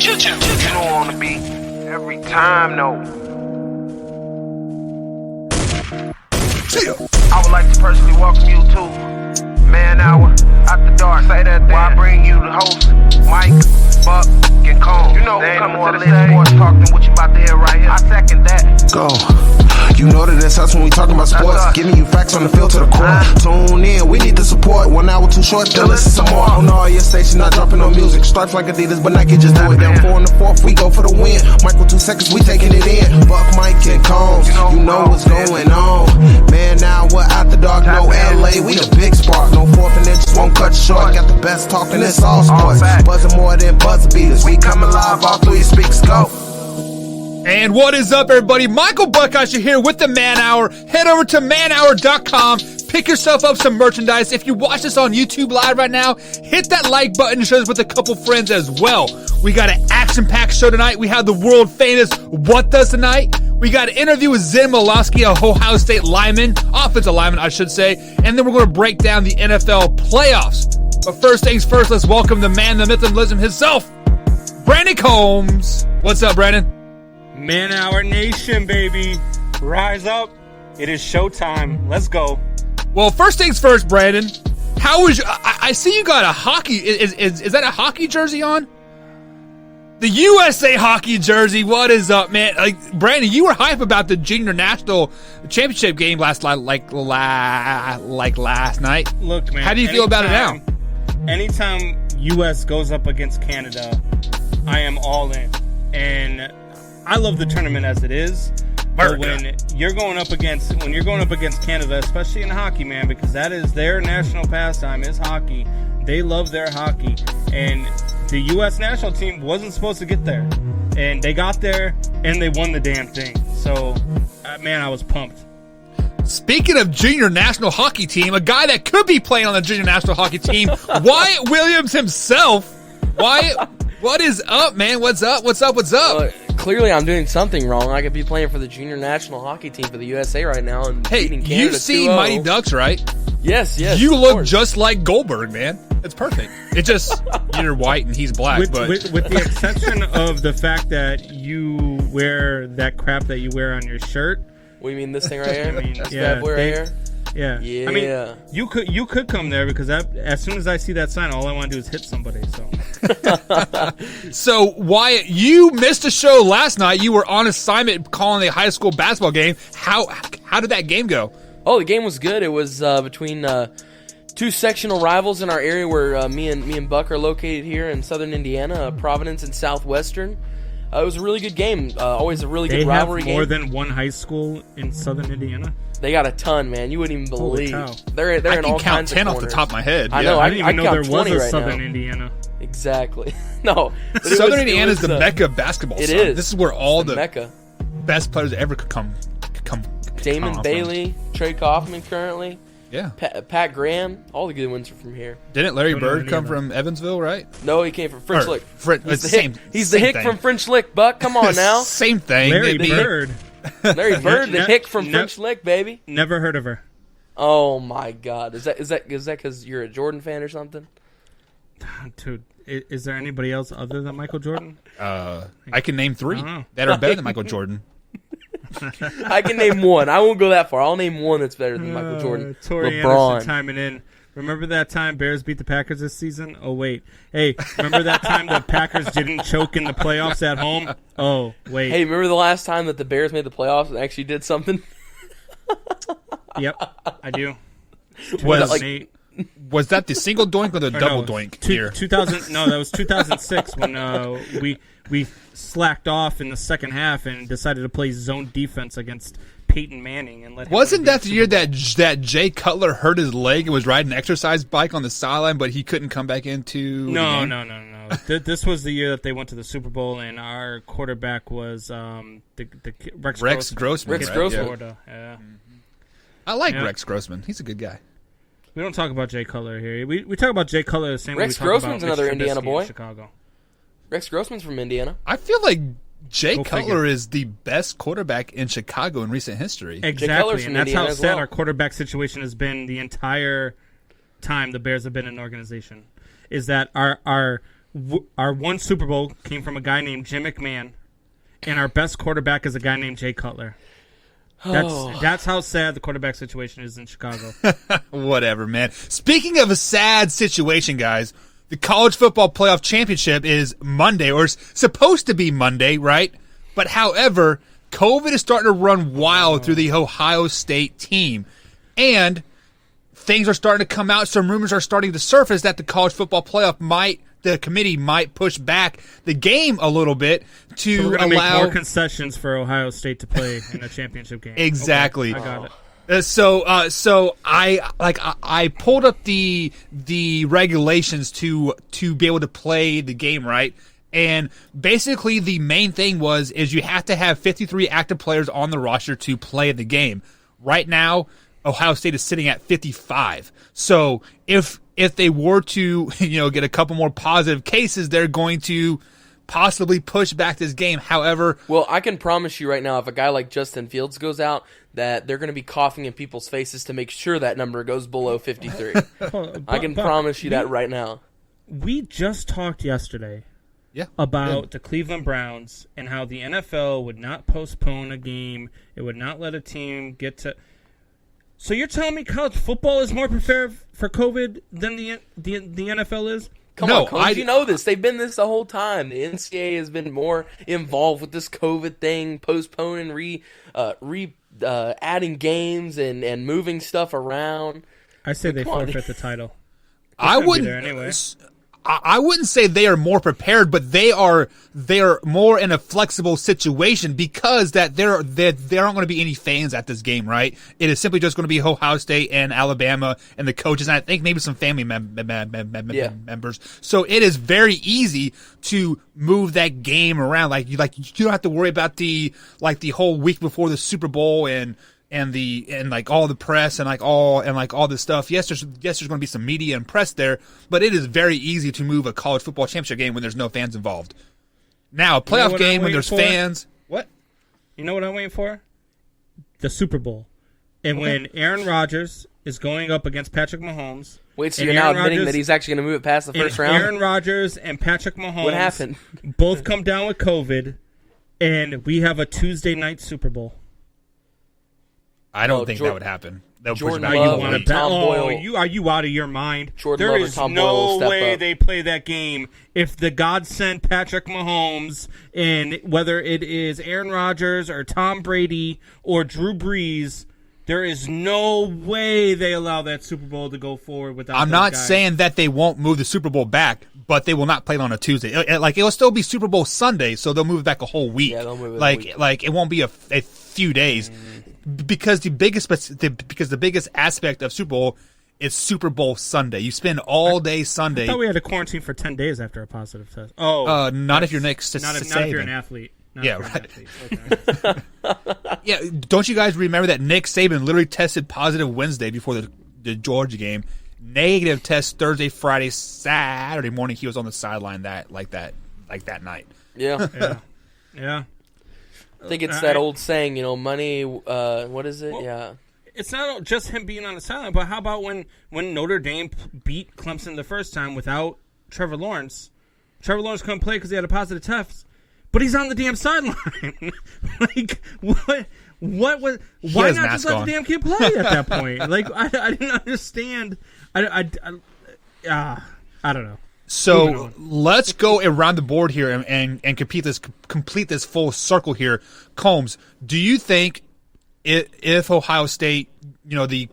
You know on the beat every time, no. I would like to personally welcome you to Man Hour After Dark. Say that while I bring you the host, Mike, Buck, and Cone. You know who coming to the stage. Sports talk than what you about to hear right here. I second that. Go. You know that it's us when we talking about sports. Giving you facts on the field to the core. Tune in, we need the support. 1 hour too short, then listen some more. On all your stations, not dropping no music. Stripes like Adidas, but Nike just do it. Down 4 in the 4th, we go for the win. Michael 2 seconds, we taking it in. Buck, Mike, and Combs, you know what's going on. Man, now we're After Dark, no LA, we the big spark. No 4th and then just won't cut short. Got the best talking, it's all sports. Buzzing more than buzzer beaters. We coming live, all 3 speaks, go. And what is up, everybody? Michael Buckasher here with the Man Hour. Head over to manhour.com. Pick yourself up some merchandise. If you watch this on YouTube Live right now, hit that like button and share this with a couple friends as well. We got an action-packed show tonight. We have the world-famous What Does Tonight. We got an interview with Zen Michalski, a Ohio State lineman, offensive lineman, I should say. And then we're going to break down the NFL playoffs. But first things first, let's welcome the man, the myth, and legend himself, Brandon Combs. What's up, Brandon? Man Hour Nation, baby. Rise up. It is showtime. Let's go. Well, first things first, Brandon. How was I see you got a hockey. Is that a hockey jersey on? The USA hockey jersey. What is up, man? Like, Brandon, you were hype about the Junior National Championship game last night. Look, man. How do you feel about it now? Anytime US goes up against Canada, I am all in. And I love the tournament as it is, but when you're going up against Canada, especially in hockey, man, because that is their national pastime is hockey. They love their hockey, and the U.S. national team wasn't supposed to get there, and they got there and they won the damn thing. So, man, I was pumped. Speaking of junior national hockey team, a guy that could be playing on the junior national hockey team, Wyatt Williams himself. Wyatt, what is up, man? What's up? Clearly, I'm doing something wrong. I could be playing for the junior national hockey team for the USA right now and beating Canada 2-0. You've seen Mighty Ducks, right? Yes. You look just like Goldberg, man. It's perfect. It's just you're white and he's black. With the exception of the fact that you wear that crap that you wear on your shirt. What do you mean, this thing right here? I mean, That's bad boy right here? Yeah. I mean, you could come there because as soon as I see that sign, all I want to do is hit somebody. So Wyatt, you missed a show last night. You were on assignment calling a high school basketball game. How did that game go? Oh, the game was good. It was between two sectional rivals in our area where me and Buck are located here in Southern Indiana, Providence and Southwestern. It was a really good game. Always a really good rivalry game. They have more than one high school in Southern Indiana? They got a ton, man. You wouldn't even believe. They're in all kinds of corners. I can count 10 off the top of my head. I know. I didn't even know there was a right Southern now. Indiana. Exactly. No. Southern Indiana is the mecca of basketball. It is. This is where all the mecca. Best players ever could come. Damon Bailey, Trey Kaufman currently. Yeah. Pat Graham. All the good ones are from here. Didn't Larry Bird come from Evansville, right? No, he came from French Lick. He's the hick from French Lick, Buck. Come on now. Same thing. Larry Bird, the hick from French Lick, baby. Never heard of her. Oh my God. Is that because you're a Jordan fan or something? Dude, is there anybody else other than Michael Jordan? I can name 3 that are better than Michael Jordan. I can name one. I won't go that far. I'll name one that's better than Michael Jordan. Torrey LeBron. Anderson chiming in. Remember that time Bears beat the Packers this season? Oh, wait. Hey, remember that time the Packers didn't choke in the playoffs at home? Oh, wait. Hey, remember the last time that the Bears made the playoffs and actually did something? Yep, I do. Was that the single doink or the double doink here? 2000. No, that was 2006 when we slacked off in the second half and decided to play zone defense against Peyton Manning and let him. Wasn't that the year that Jay Cutler hurt his leg and was riding an exercise bike on the sideline, but he couldn't come back into? No. This was the year that they went to the Super Bowl, and our quarterback was Rex Grossman. Rex Grossman. Yeah. I like Rex Grossman. He's a good guy. We don't talk about Jay Cutler here. We talk about Jay Cutler the same way we talk Grossman's about another Mitch Indiana Trubisky boy. in Chicago. Rex Grossman's from Indiana. I feel like Jay Go Cutler figure. is the best quarterback in Chicago in recent history. Exactly, and that's Indiana how as sad well. our quarterback situation has been the entire time the Bears have been an organization. Is that our our one Super Bowl came from a guy named Jim McMahon, and our best quarterback is a guy named Jay Cutler. That's how sad the quarterback situation is in Chicago. Whatever, man. Speaking of a sad situation, guys, the College Football Playoff Championship is Monday, or is supposed to be Monday, right? But however, COVID is starting to run wild through the Ohio State team. And things are starting to come out. Some rumors are starting to surface that the College Football Playoff the committee might push back the game a little bit to we're gonna allow make more concessions for Ohio State to play in a championship game. Exactly. Okay, I got it. So I pulled up the regulations to be able to play the game, right? And basically the main thing is you have to have 53 active players on the roster to play the game. Right now, Ohio State is sitting at 55. So if they were to, get a couple more positive cases, they're going to possibly push back this game. However, well, I can promise you right now, if a guy like Justin Fields goes out, that they're going to be coughing in people's faces to make sure that number goes below 53. I can promise you that right now. We just talked yesterday about the Cleveland Browns and how the NFL would not postpone a game. It would not let a team get to... So you're telling me college football is more prepared for COVID than the NFL is? Come on, Coach, you know this. They've been this the whole time. The NCAA has been more involved with this COVID thing, postponing, adding games and moving stuff around. I say they forfeit the title. I wouldn't say they are more prepared, but they are more in a flexible situation because that there aren't going to be any fans at this game, right? It is simply just going to be Ohio State and Alabama and the coaches, and I think maybe some family members. So it is very easy to move that game around. Like you don't have to worry about the whole week before the Super Bowl and all the press and all this stuff. Yes, there's going to be some media and press there, but it is very easy to move a college football championship game when there's no fans involved. Now, a playoff game when there's fans. What? You know what I'm waiting for? The Super Bowl. And when Aaron Rodgers is going up against Patrick Mahomes. Wait, so you're now admitting that he's actually going to move it past the first round? Aaron Rodgers and Patrick Mahomes. What happened? Both come down with COVID, and we have a Tuesday night Super Bowl. I don't think that would happen. Jordan Are you out of your mind? There is no way they play that game if the God sent Patrick Mahomes, and whether it is Aaron Rodgers or Tom Brady or Drew Brees, there is no way they allow that Super Bowl to go forward without. I'm not saying that they won't move the Super Bowl back, but they will not play it on a Tuesday. It'll still be Super Bowl Sunday, so they'll move it back a whole week. Yeah, they'll move it a week. Like it won't be a few days. Because the biggest aspect of Super Bowl is Super Bowl Sunday. You spend all day Sunday. I thought we had to quarantine for 10 days after a positive test. Not if you're Nick Saban. Not if you're an athlete. Okay. Yeah, don't you guys remember that Nick Saban literally tested positive Wednesday before the Georgia game, negative test Thursday, Friday, Saturday morning. He was on the sideline that night. Yeah. Yeah. I think it's that old saying, money, what is it? Well, yeah. It's not just him being on the sideline, but how about when Notre Dame beat Clemson the first time without Trevor Lawrence? Trevor Lawrence couldn't play because he had a positive test, but he's on the damn sideline. What? Why not just let the damn kid play at that point? I didn't understand. I don't know. So let's go around the board here and complete this full circle here. Combs, do you think if Ohio State, the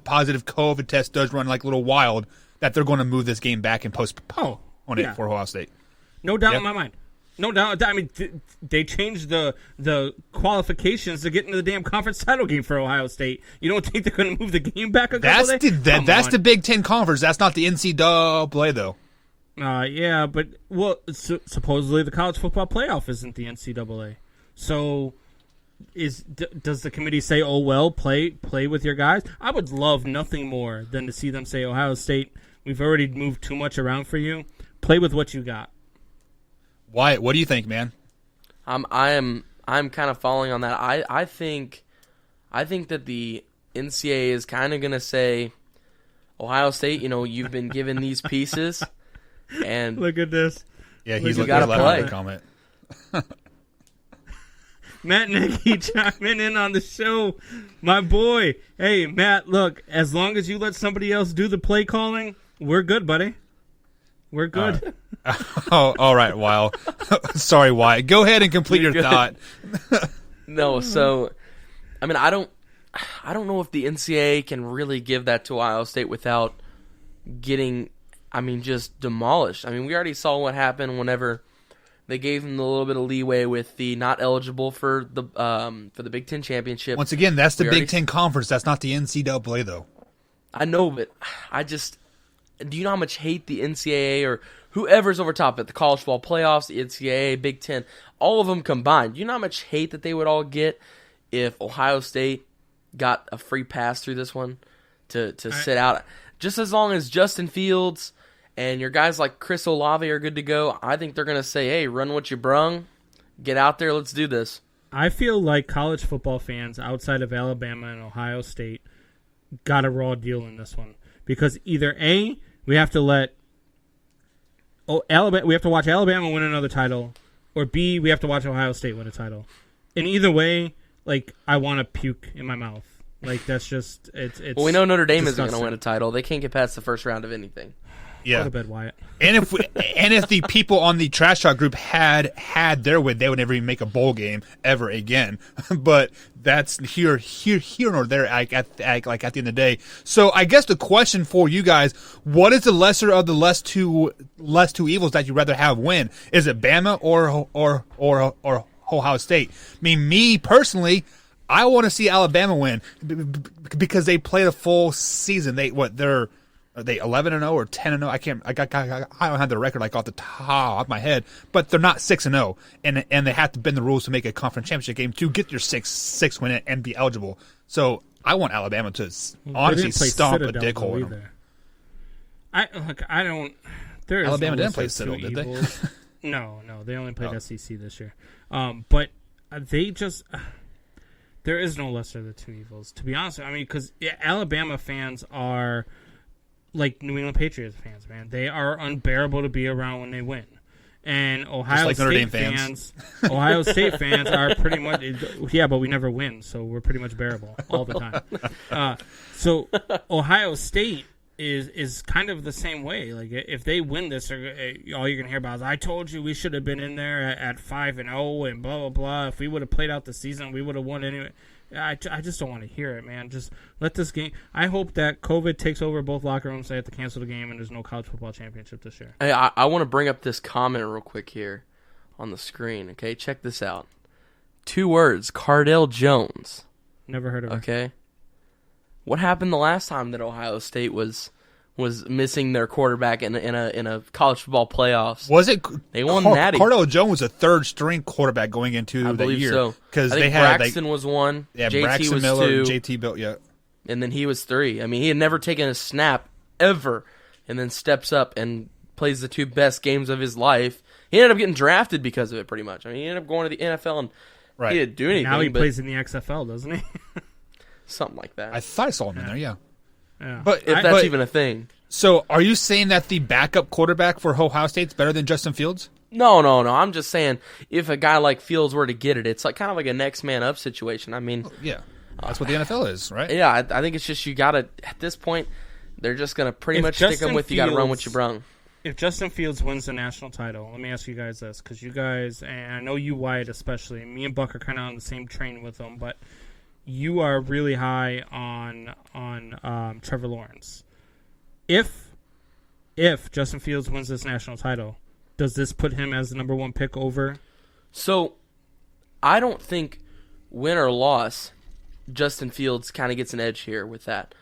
positive COVID test does run like a little wild, that they're going to move this game back and postpone it for Ohio State? No doubt in my mind. No doubt. I mean, they changed the qualifications to get into the damn conference title game for Ohio State. You don't think they're going to move the game back a couple days? That's the Big Ten Conference. That's not the NCAA, though. Yeah, but supposedly the College Football Playoff isn't the NCAA. So, does the committee say, "Oh well, play with your guys"? I would love nothing more than to see them say, "Ohio State, we've already moved too much around for you. Play with what you got." Wyatt, what do you think, man? I'm kind of following on that. I think that the NCAA is kind of going to say, Ohio State, you've been given these pieces. And Look at this. Yeah, he's You looking at gotta play. the comment. Matt Nagy chiming in on the show. My boy. Hey, Matt, look, as long as you let somebody else do the play calling, we're good, buddy. We're good. Oh, all right, Weil. Sorry, Wyatt. Go ahead and complete your You're good. thought. no, so I mean, I don't know if the NCAA can really give that to Ohio State without getting, just demolished. I mean, we already saw what happened whenever they gave them a little bit of leeway with the not eligible for the Big Ten championship. Once again, that's the We Big already- Ten Conference. That's not the NCAA, though. I know, but do you know how much hate the NCAA or whoever's over top of it, the college football playoffs, the NCAA, Big Ten, all of them combined? Do you know how much hate that they would all get if Ohio State got a free pass through this one to sit out? Just as long as Justin Fields and your guys like Chris Olave are good to go, I think they're going to say, hey, run what you brung, get out there, let's do this. I feel like college football fans outside of Alabama and Ohio State got a raw deal in this one. Because either A, we have to watch Alabama win another title, or B, we have to watch Ohio State win a title. And either way, I want to puke in my mouth. That's just it's. Well, we know Notre Dame isn't going to disgusting. win a title. They can't get past the first round of anything. Go Yeah. to bed, Wyatt. And if the people on the Trash Talk group had their way, they would never even make a bowl game ever again. But that's here nor there. At the end of the day. So I guess the question for you guys: what is the lesser of the less two evils that you'd rather have win? Is it Bama or Ohio State? I mean, me personally, I want to see Alabama win because they played a full season. Are they 11-0 or 10-0? I don't have the record off the top of my head, but they're not 6-0, and they have to bend the rules to make a conference championship game to get your six win and be eligible. So I want Alabama to honestly stomp a dick hole in them. I don't. There is Alabama no didn't play lesser Citadel, two did they? evils. No, they only played SEC this year. But they just. There is no lesser of the two evils, to be honest. I mean, because Alabama fans are like New England Patriots fans, man. They are unbearable to be around when they win. And Ohio like Notre State Dame fans. Ohio State fans are pretty much, but we never win, so we're pretty much bearable all the time. So Ohio State is kind of the same way. If they win this, all you're gonna hear about is, "I told you we should have been in there at 5-0 and blah blah blah. If we would have played out the season, we would have won anyway." I just don't want to hear it, man. Just let this game. I hope that COVID takes over both locker rooms. They have to cancel the game, and there's no college football championship this year. Hey, I want to bring up this comment real quick here on the screen. Okay, check this out. 2 words: Cardell Jones. Never heard of her. Okay. What happened the last time that Ohio State was missing their quarterback in a college football playoffs? Was it? They won Natty. Cardell Jones was a third string quarterback going into I the believe year so. because I they think had Braxton was 1. yeah, JT Braxton was Miller, 2, JT Bill, yeah. and then he was 3. I mean, he had never taken a snap ever, and then steps up and plays the 2 best games of his life. He ended up getting drafted because of it, pretty much. I mean, he ended up going to the NFL, and Right. he didn't do anything. Now he but plays in the XFL, doesn't he? something like that. I thought I saw him in there, yeah. Yeah. But if that's even a thing. So, are you saying that the backup quarterback for Ohio State's better than Justin Fields? No. I'm just saying, if a guy like Fields were to get it, it's kind of like a next man up situation. I mean, Yeah, that's what the NFL is, right? yeah, I think it's just you got to, at this point, they're just going to pretty If much stick Justin them with you got to run what Fields- you brung. If Justin Fields wins the national title, let me ask you guys this, because you guys, and I know you, Wyatt especially, me and Buck are kind of on the same train with them, but you are really high on Trevor Lawrence. If Justin Fields wins this national title, does this put him as the number 1 pick over? So, I don't think win or loss, Justin Fields kind of gets an edge here with that.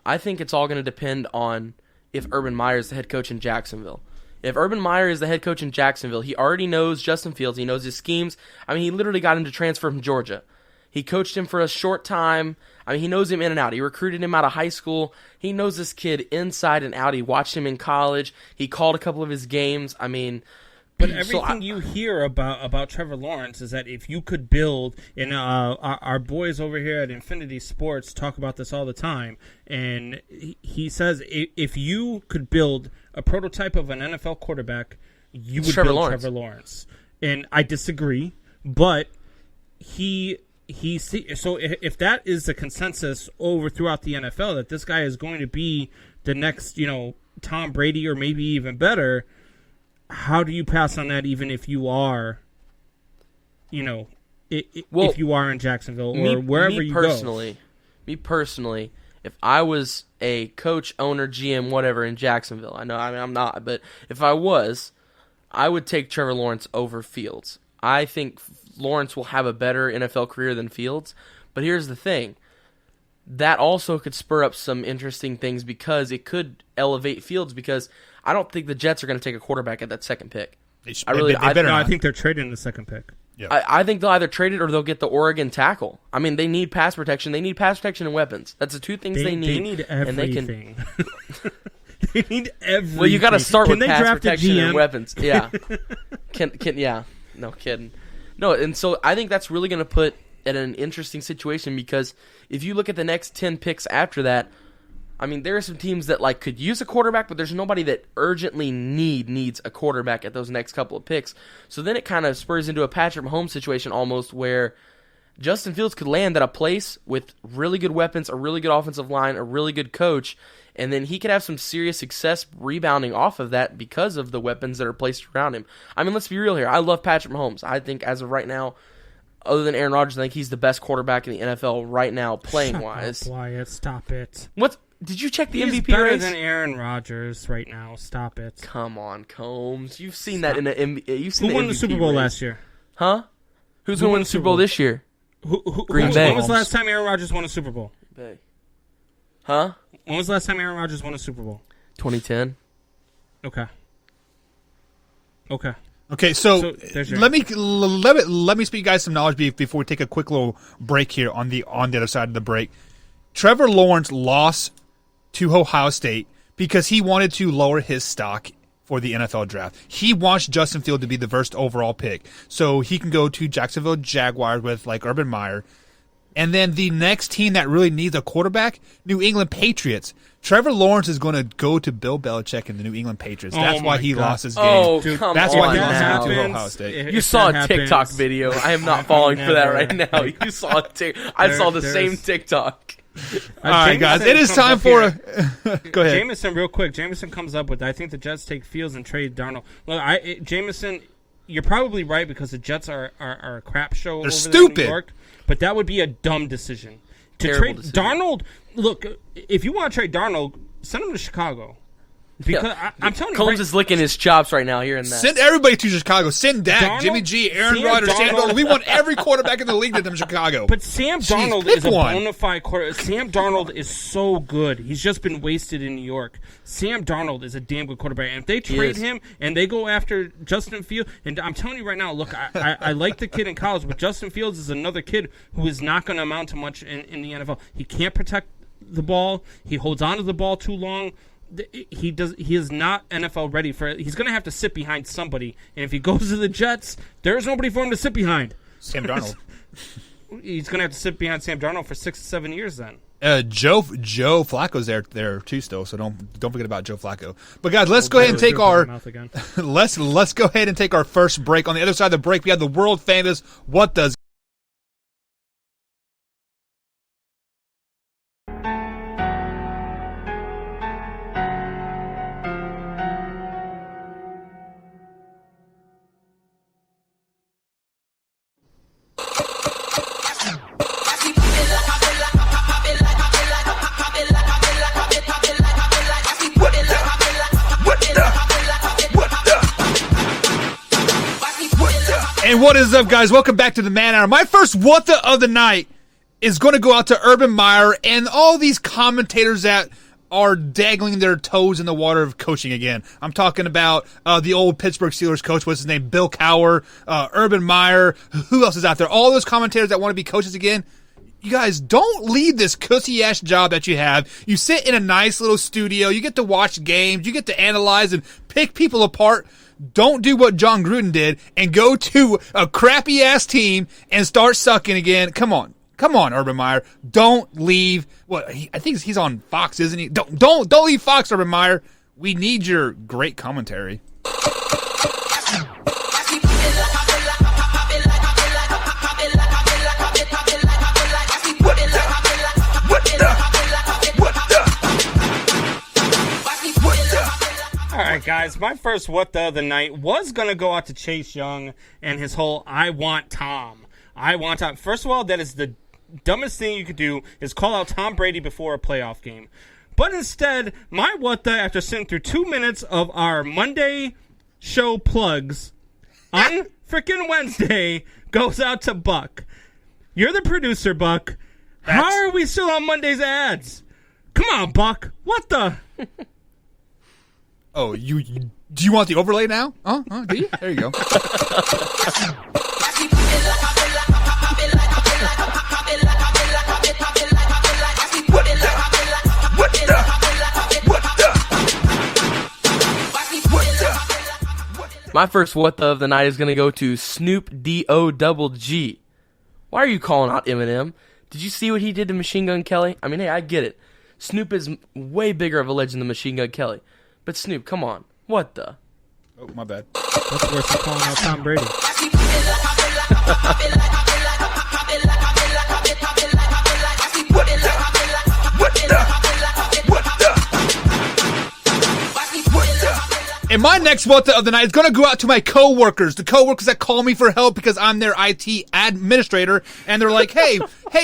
I think it's all going to depend on if Urban Meyer is the head coach in Jacksonville. If Urban Meyer is the head coach in Jacksonville, he already knows Justin Fields. He knows his schemes. I mean, he literally got him to transfer from Georgia. He coached him for a short time. I mean, he knows him in and out. He recruited him out of high school. He knows this kid inside and out. He watched him in college. He called a couple of his games. I mean, But everything you hear about Trevor Lawrence is that if you could build, and our boys over here at Infinity Sports talk about this all the time, and he says if you could build a prototype of an NFL quarterback, you would build Trevor Lawrence. And I disagree, but so if that is the consensus over throughout the NFL, that this guy is going to be the next, Tom Brady or maybe even better, how do you pass on that even if you are, if you are in Jacksonville or wherever you go? Me personally, if I was a coach, owner, GM, whatever in Jacksonville, I'm not, but if I was, I would take Trevor Lawrence over Fields. I think Lawrence will have a better NFL career than Fields, but here's the thing. That also could spur up some interesting things because it could elevate Fields, because I don't think the Jets are going to take a quarterback at that second pick. I think they're trading the second pick. Yeah. I think they'll either trade it or they'll get the Oregon tackle. I mean, they need pass protection. They need pass protection and weapons. That's the two things they need. They need everything. They need everything. Well, you got to start with pass draft protection and weapons. Yeah. Yeah. No kidding. No, and so I think that's really going to put at an interesting situation, because if you look at the next 10 picks after that, I mean, there are some teams that could use a quarterback, but there's nobody that urgently needs a quarterback at those next couple of picks. So then it kind of spurs into a Patrick Mahomes situation almost, where Justin Fields could land at a place with really good weapons, a really good offensive line, a really good coach, and then he could have some serious success rebounding off of that because of the weapons that are placed around him. I mean, let's be real here. I love Patrick Mahomes. I think as of right now, other than Aaron Rodgers, I think he's the best quarterback in the NFL right now, playing-wise. Wyatt, stop it. What? Did you check the He's MVP better race? than Aaron Rodgers right now. Stop it. Come on, Combs. You've seen that in the NBA. Who won the Super Bowl last year? Huh? Who's going to win the Super Bowl this year? Green Bay. When was the last time Aaron Rodgers won a Super Bowl? Huh? When was the last time Aaron Rodgers won a Super Bowl? 2010. Okay, so let me speak you guys some knowledge before we take a quick little break here on the other side of the break. Trevor Lawrence lost to Ohio State because he wanted to lower his stock for the NFL draft. He wants Justin Fields to be the first overall pick, so he can go to Jacksonville Jaguars with Urban Meyer. And then the next team that really needs a quarterback, New England Patriots. Trevor Lawrence is going to go to Bill Belichick and the New England Patriots. That's why he lost his game. Oh, come That's on why he now. lost to Ohio State. You saw a TikTok video. I am not falling for that right now. You saw I saw the same TikTok. All right, guys. It is time for go ahead. Jameson, real quick. Jameson comes up with, I think the Jets take Fields and trade Darnold. Look, Jameson, you're probably right, because the Jets are a crap show. They're over stupid. There in New York, but that would be a dumb decision. Terrible Trade decision. Darnold, look, if you want to trade Darnold, send him to Chicago. Because I'm telling you, Combs is licking his chops right now hearing that. Send everybody to Chicago. Send Dak, Darnold, Jimmy G, Aaron Sam Rodgers, Sam Darnold. Darnold. We want every quarterback in the league to them in Chicago. But Sam Darnold pick is a one. bona fide quarterback. Sam Darnold is so good. He's just been wasted in New York. Sam Darnold is a damn good quarterback. And if they trade him and they go after Justin Fields, and I'm telling you right now, look, I like the kid in college, but Justin Fields is another kid who is not going to amount to much in the NFL. He can't protect the ball. He holds on to the ball too long. He is not NFL ready for it. He's going to have to sit behind somebody, and if he goes to the Jets, there's nobody for him to sit behind. Sam Darnold. He's going to have to sit behind Sam Darnold for 6 to 7 years then. Joe Flacco's there too still, so don't forget about Joe Flacco. But guys, let's go ahead and take our let's go ahead and take our first break. On the other side of the break, we have the world famous What Does And what is up, guys? Welcome back to the Man Hour. My first what the of the night is going to go out to Urban Meyer and all these commentators that are dangling their toes in the water of coaching again. I'm talking about the old Pittsburgh Steelers coach, what's his name, Bill Cowher, Urban Meyer. Who else is out there? All those commentators that want to be coaches again. You guys, don't leave this cussy-ass job that you have. You sit in a nice little studio. You get to watch games. You get to analyze and pick people apart. Don't do what John Gruden did and go to a crappy-ass team and start sucking again. Come on, Urban Meyer. Don't leave. Well, I think he's on Fox, isn't he? Don't leave Fox, Urban Meyer. We need your great commentary. All right, guys, my first what the other night was going to go out to Chase Young and his whole I want Tom. First of all, that is the dumbest thing you could do is call out Tom Brady before a playoff game. But instead, my what the, after sitting through 2 minutes of our Monday show plugs on freaking Wednesday, goes out to Buck. You're the producer, Buck. How are we still on Monday's ads? Come on, Buck. What the... Oh, do you want the overlay now? Do you? There you go. My first what the of the night is going to go to Snoop D-O-double-G. Why are you calling out Eminem? Did you see what he did to Machine Gun Kelly? I mean, hey, I get it. Snoop is way bigger of a legend than Machine Gun Kelly. But Snoop, come on. What the? Oh, my bad. That's worse than calling out Tom Brady. And my next what the of the night is going to go out to my coworkers, the coworkers that call me for help because I'm their IT administrator, and they're like, hey,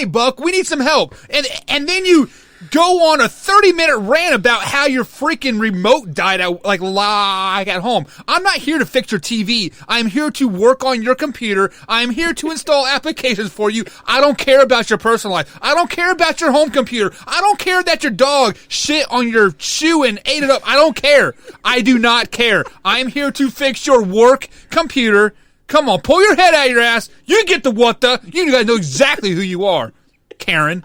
Buck, we need some help. And then you go on a 30-minute rant about how your freaking remote died out, like at home. I'm not here to fix your TV. I'm here to work on your computer. I'm here to install applications for you. I don't care about your personal life. I don't care about your home computer. I don't care that your dog shit on your shoe and ate it up. I don't care. I do not care. I'm here to fix your work computer. Come on, pull your head out of your ass. You get the what the. You guys know exactly who you are, Karen.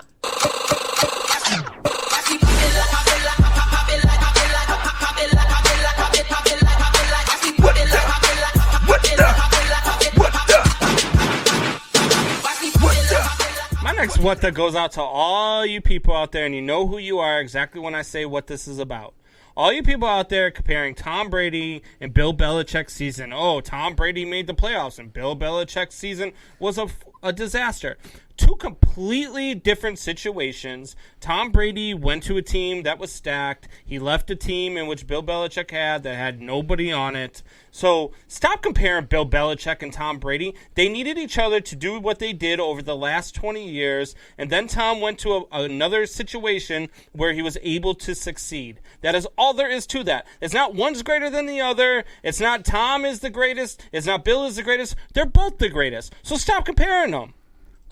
My next what the goes out to all you people out there, and you know who you are exactly when I say what this is about. All you people out there comparing Tom Brady and Bill Belichick's season. Oh, Tom Brady made the playoffs, and Bill Belichick's season was a disaster. Two completely different situations. Tom Brady went to a team that was stacked. He left a team in which Bill Belichick had that had nobody on it. So stop comparing Bill Belichick and Tom Brady. They needed each other to do what they did over the last 20 years, and then Tom went to another situation where he was able to succeed. That is all there is to that. It's not one's greater than the other. It's not Tom is the greatest. It's not Bill is the greatest. They're both the greatest. So stop comparing them.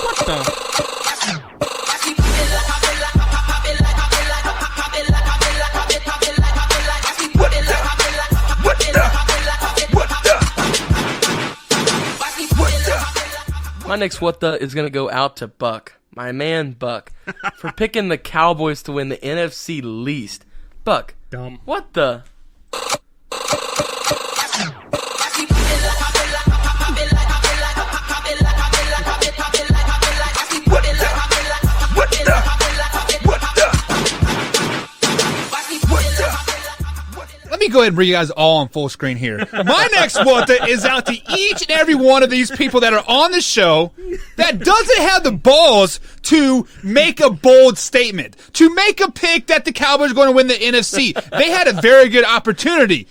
What the? My next what the is going to go out to Buck, my man Buck, for picking the Cowboys to win the NFC least. Buck, Dumb. What the? Let me go ahead and bring you guys all on full screen here. My next what the is out to each and every one of these people that are on the show that doesn't have the balls to make a bold statement, to make a pick that the Cowboys are going to win the NFC. They had a very good opportunity.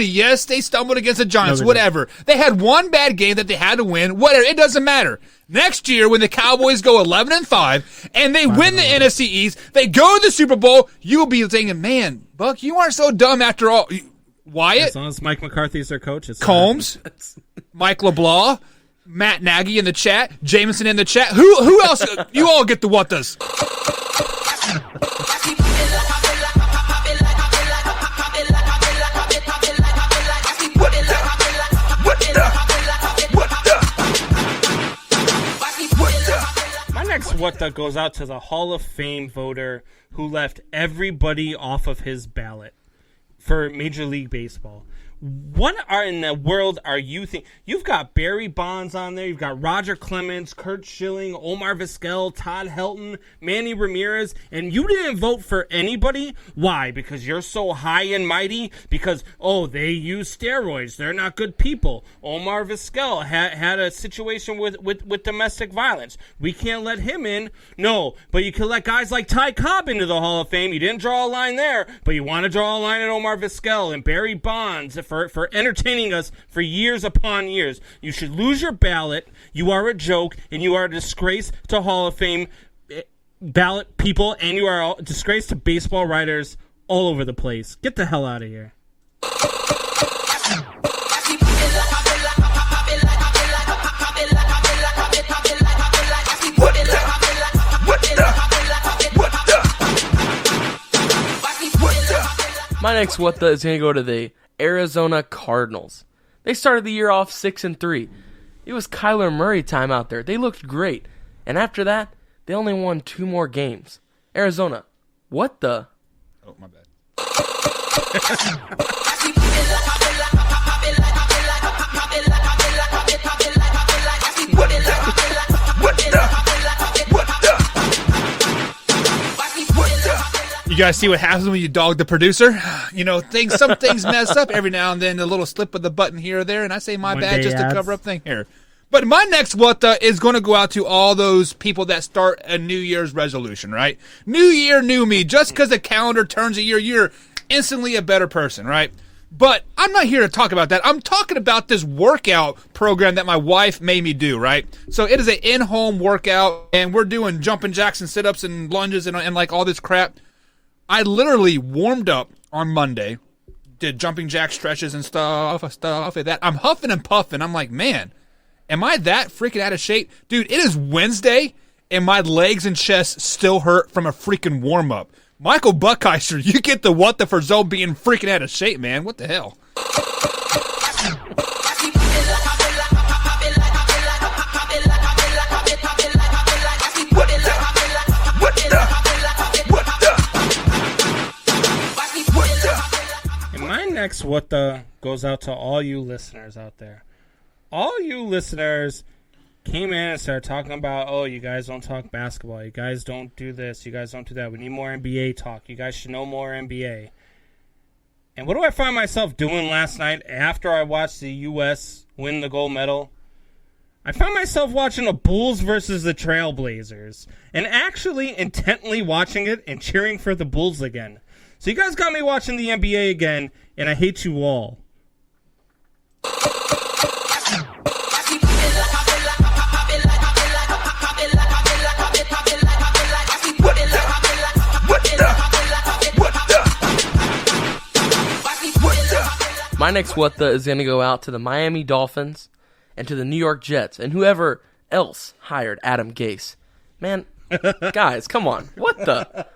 Yes, they stumbled against the Giants, whatever. They had one bad game that they had to win, whatever. It doesn't matter. Next year, when the Cowboys go 11-5 and they win the NFC East, they go to the Super Bowl, you will be thinking, man, Buck, you aren't so dumb after all. Wyatt, as long as Mike McCarthy's their coach, it's Combs, Mike LeBlanc, Matt Nagy in the chat, Jameson in the chat. Who else? You all get the what does. Next what the goes out to the Hall of Fame voter who left everybody off of his ballot for Major League Baseball. What in the world are you thinking? You've got Barry Bonds on there. You've got Roger Clemens, Kurt Schilling, Omar Vizquel, Todd Helton, Manny Ramirez, and you didn't vote for anybody? Why? Because you're so high and mighty? Because, they use steroids. They're not good people. Omar Vizquel had a situation with domestic violence. We can't let him in. No, but you can let guys like Ty Cobb into the Hall of Fame. You didn't draw a line there, but you want to draw a line at Omar Vizquel and Barry Bonds for entertaining us for years upon years. You should lose your ballot. You are a joke, and you are a disgrace to Hall of Fame ballot people, and you are a disgrace to baseball writers all over the place. Get the hell out of here. My next what the is going to go to the Arizona Cardinals. They started the year off 6-3. It was Kyler Murray time out there. They looked great. And after that, they only won 2 more games. Arizona, what the? Oh, my bad. You guys see what happens when you dog the producer? Some things mess up every now and then, a little slip of the button here or there, and I say my bad just to cover up thing here. But my next what the is going to go out to all those people that start a New Year's resolution, right? New year, new me. Just because the calendar turns a year, you're instantly a better person, right? But I'm not here to talk about that. I'm talking about this workout program that my wife made me do, right? So it is an in-home workout, and we're doing jumping jacks and sit-ups and lunges and like all this crap. I literally warmed up on Monday, did jumping jack stretches and stuff like that. I'm huffing and puffing. I'm like, man, am I that freaking out of shape? Dude, it is Wednesday, and my legs and chest still hurt from a freaking warm-up. Michael Buckheiser, you get the what the for Zoe being freaking out of shape, man. What the hell? My next what the goes out to all you listeners out there. All you listeners came in and started talking about, you guys don't talk basketball. You guys don't do this. You guys don't do that. We need more NBA talk. You guys should know more NBA. And what do I find myself doing last night after I watched the U.S. win the gold medal? I found myself watching the Bulls versus the Trailblazers and actually intently watching it and cheering for the Bulls again. So you guys got me watching the NBA again, and I hate you all. My next what the is going to go out to the Miami Dolphins and to the New York Jets and whoever else hired Adam Gase. Man, guys, come on. What the?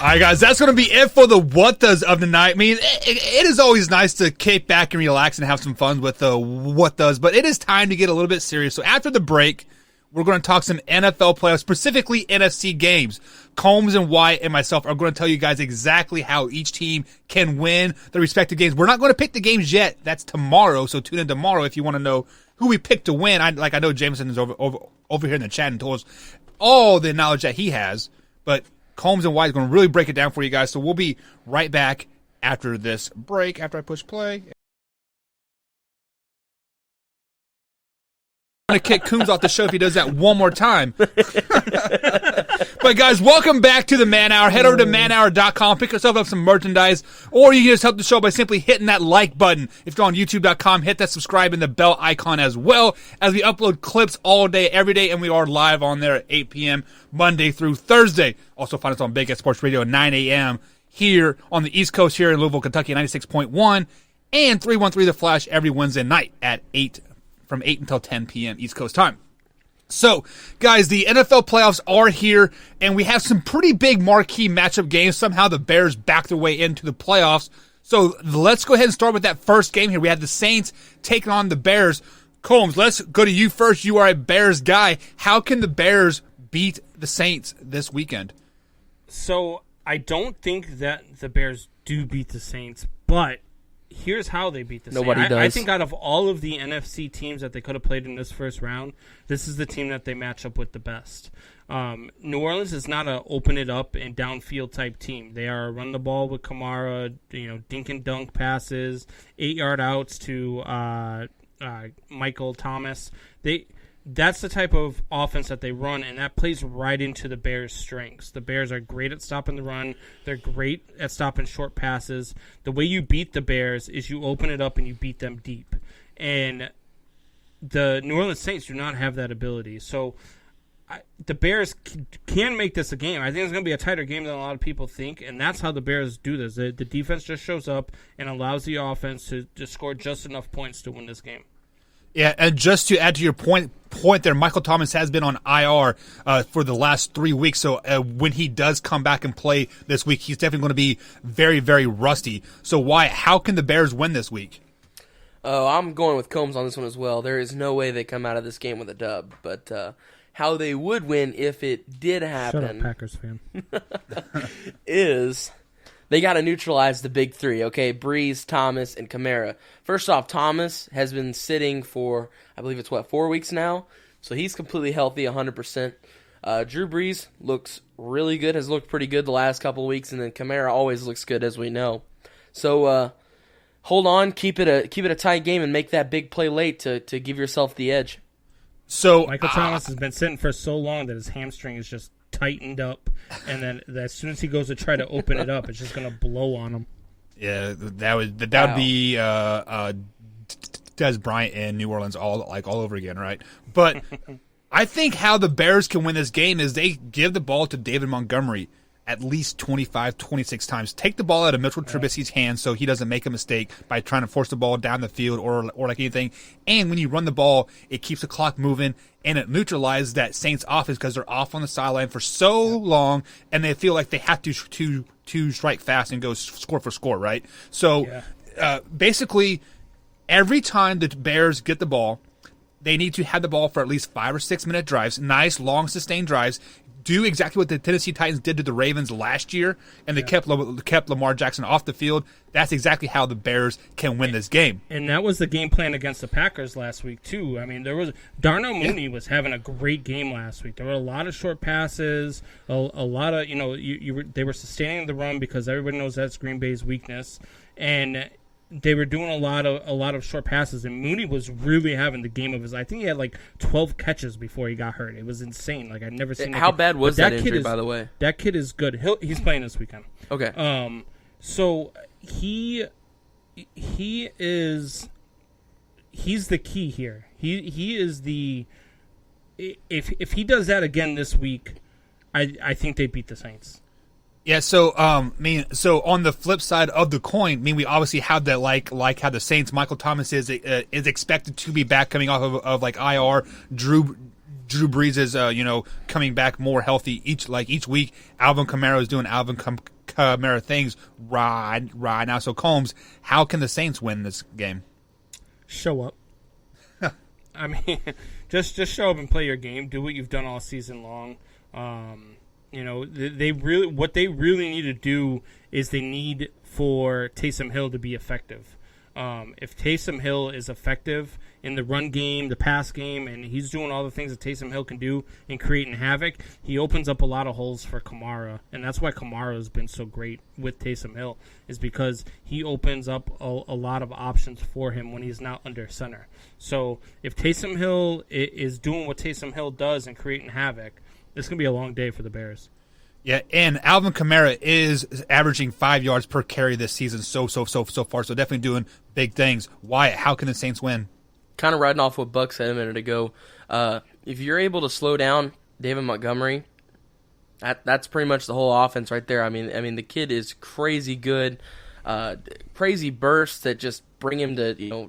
All right, guys, that's going to be it for the what does of the night. I mean, it is always nice to kick back and relax and have some fun with the what does, but it is time to get a little bit serious. So after the break, we're going to talk some NFL playoffs, specifically NFC games. Combs and Wyatt and myself are going to tell you guys exactly how each team can win their respective games. We're not going to pick the games yet. That's tomorrow, so tune in tomorrow if you want to know who we picked to win. I know Jameson is over here in the chat and told us all the knowledge that he has, but Combs and Wyatt is going to really break it down for you guys, so we'll be right back after this break, after I push play. I'm going to kick Coombs off the show if he does that one more time. But guys, welcome back to the Man Hour. Head over to manhour.com, pick yourself up some merchandise, or you can just help the show by simply hitting that like button. If you're on youtube.com, hit that subscribe and the bell icon as well, as we upload clips all day, every day, and we are live on there at 8 p.m. Monday through Thursday. Also find us on Big X Sports Radio at 9 a.m. here on the East Coast here in Louisville, Kentucky, 96.1, and 313 The Flash every Wednesday night at 8 from 8 until 10 p.m. East Coast time. So, guys, the NFL playoffs are here, and we have some pretty big marquee matchup games. Somehow the Bears back their way into the playoffs. So let's go ahead and start with that first game here. We had the Saints taking on the Bears. Combs, let's go to you first. You are a Bears guy. How can the Bears beat the Saints this weekend? So I don't think that the Bears do beat the Saints, but here's how they beat the Saints. Nobody does. I think out of all of the NFC teams that they could have played in this first round, this is the team that they match up with the best. New Orleans is not a open it up and downfield type team. They are a run the ball with Kamara, dink and dunk passes, 8-yard outs to Michael Thomas. That's the type of offense that they run, and that plays right into the Bears' strengths. The Bears are great at stopping the run. They're great at stopping short passes. The way you beat the Bears is you open it up and you beat them deep. And the New Orleans Saints do not have that ability. So the Bears can make this a game. I think it's going to be a tighter game than a lot of people think, and that's how the Bears do this. The defense just shows up and allows the offense to score just enough points to win this game. Yeah, and just to add to your point there, Michael Thomas has been on IR for the last 3 weeks, so when he does come back and play this week, he's definitely going to be very, very rusty. So how can the Bears win this week? Oh, I'm going with Combs on this one as well. There is no way they come out of this game with a dub, but how they would win if it did happen. Shut up, Packers fan. is they got to neutralize the big three, okay? Breeze, Thomas, and Kamara. First off, Thomas has been sitting for, I believe it's 4 weeks now? So he's completely healthy, 100%. Drew Brees looks really good, has looked pretty good the last couple of weeks, and then Kamara always looks good, as we know. So hold on, keep it a tight game, and make that big play late to give yourself the edge. So Michael Thomas has been sitting for so long that his hamstring is just tightened up, and then as soon as he goes to try to open it up, it's just going to blow on him. Yeah, that would be Des Bryant in New Orleans all over again, right? But I think how the Bears can win this game is they give the ball to David Montgomery at least 25, 26 times. Take the ball out of Mitchell Trubisky's hands so he doesn't make a mistake by trying to force the ball down the field or like anything. And when you run the ball, it keeps the clock moving, and it neutralizes that Saints offense because they're off on the sideline for so long, and they feel like they have to strike fast and go score for score, right? So basically, every time the Bears get the ball, they need to have the ball for at least 5 or 6 minute drives, nice, long, sustained drives. Do exactly what the Tennessee Titans did to the Ravens last year, and they kept Lamar Jackson off the field. That's exactly how the Bears can win this game. And that was the game plan against the Packers last week, too. I mean, Darnell Mooney was having a great game last week. There were a lot of short passes, a lot of, they were sustaining the run because everybody knows that's Green Bay's weakness. And they were doing a lot of short passes, and Mooney was really having the game of his life. I think he had 12 catches before he got hurt. It was insane. I'd never seen. How bad was that injury, kid by the way? That kid is good. He's playing this weekend. Okay. So he's the key here. He is the if he does that again this week, I think they beat the Saints. Yeah, so so on the flip side of the coin, we obviously have that like how the Saints, Michael Thomas is expected to be back coming off of IR. Drew Brees is coming back more healthy each week. Alvin Kamara is doing Alvin Kamara things right now. So Combs, how can the Saints win this game? Show up. I mean, just show up and play your game. Do what you've done all season long. What they really need to do is they need for Taysom Hill to be effective. If Taysom Hill is effective in the run game, the pass game, and he's doing all the things that Taysom Hill can do in creating havoc, he opens up a lot of holes for Kamara, and that's why Kamara has been so great with Taysom Hill, is because he opens up a lot of options for him when he's not under center. So if Taysom Hill is doing what Taysom Hill does and creating havoc, it's going to be a long day for the Bears. Yeah, and Alvin Kamara is averaging 5 yards per carry this season so far, so definitely doing big things. Why? How can the Saints win? Kind of riding off what Buck said a minute ago. If you're able to slow down David Montgomery, that's pretty much the whole offense right there. I mean, the kid is crazy good, crazy bursts that just bring him to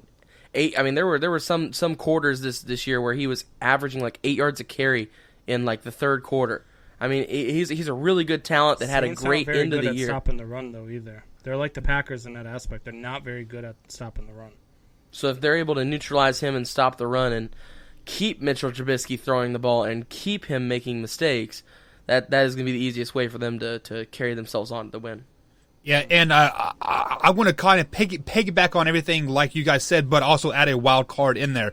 8. I mean, there were some quarters this year where he was averaging 8 yards a carry in the third quarter. I mean, he's a really good talent that had a Saints great aren't very end of good the at year. stopping the run, though, either. They're like the Packers in that aspect. They're not very good at stopping the run. So if they're able to neutralize him and stop the run and keep Mitchell Trubisky throwing the ball and keep him making mistakes, that is going to be the easiest way for them to carry themselves on to win. Yeah, and I want to kind of piggyback on everything like you guys said, but also add a wild card in there.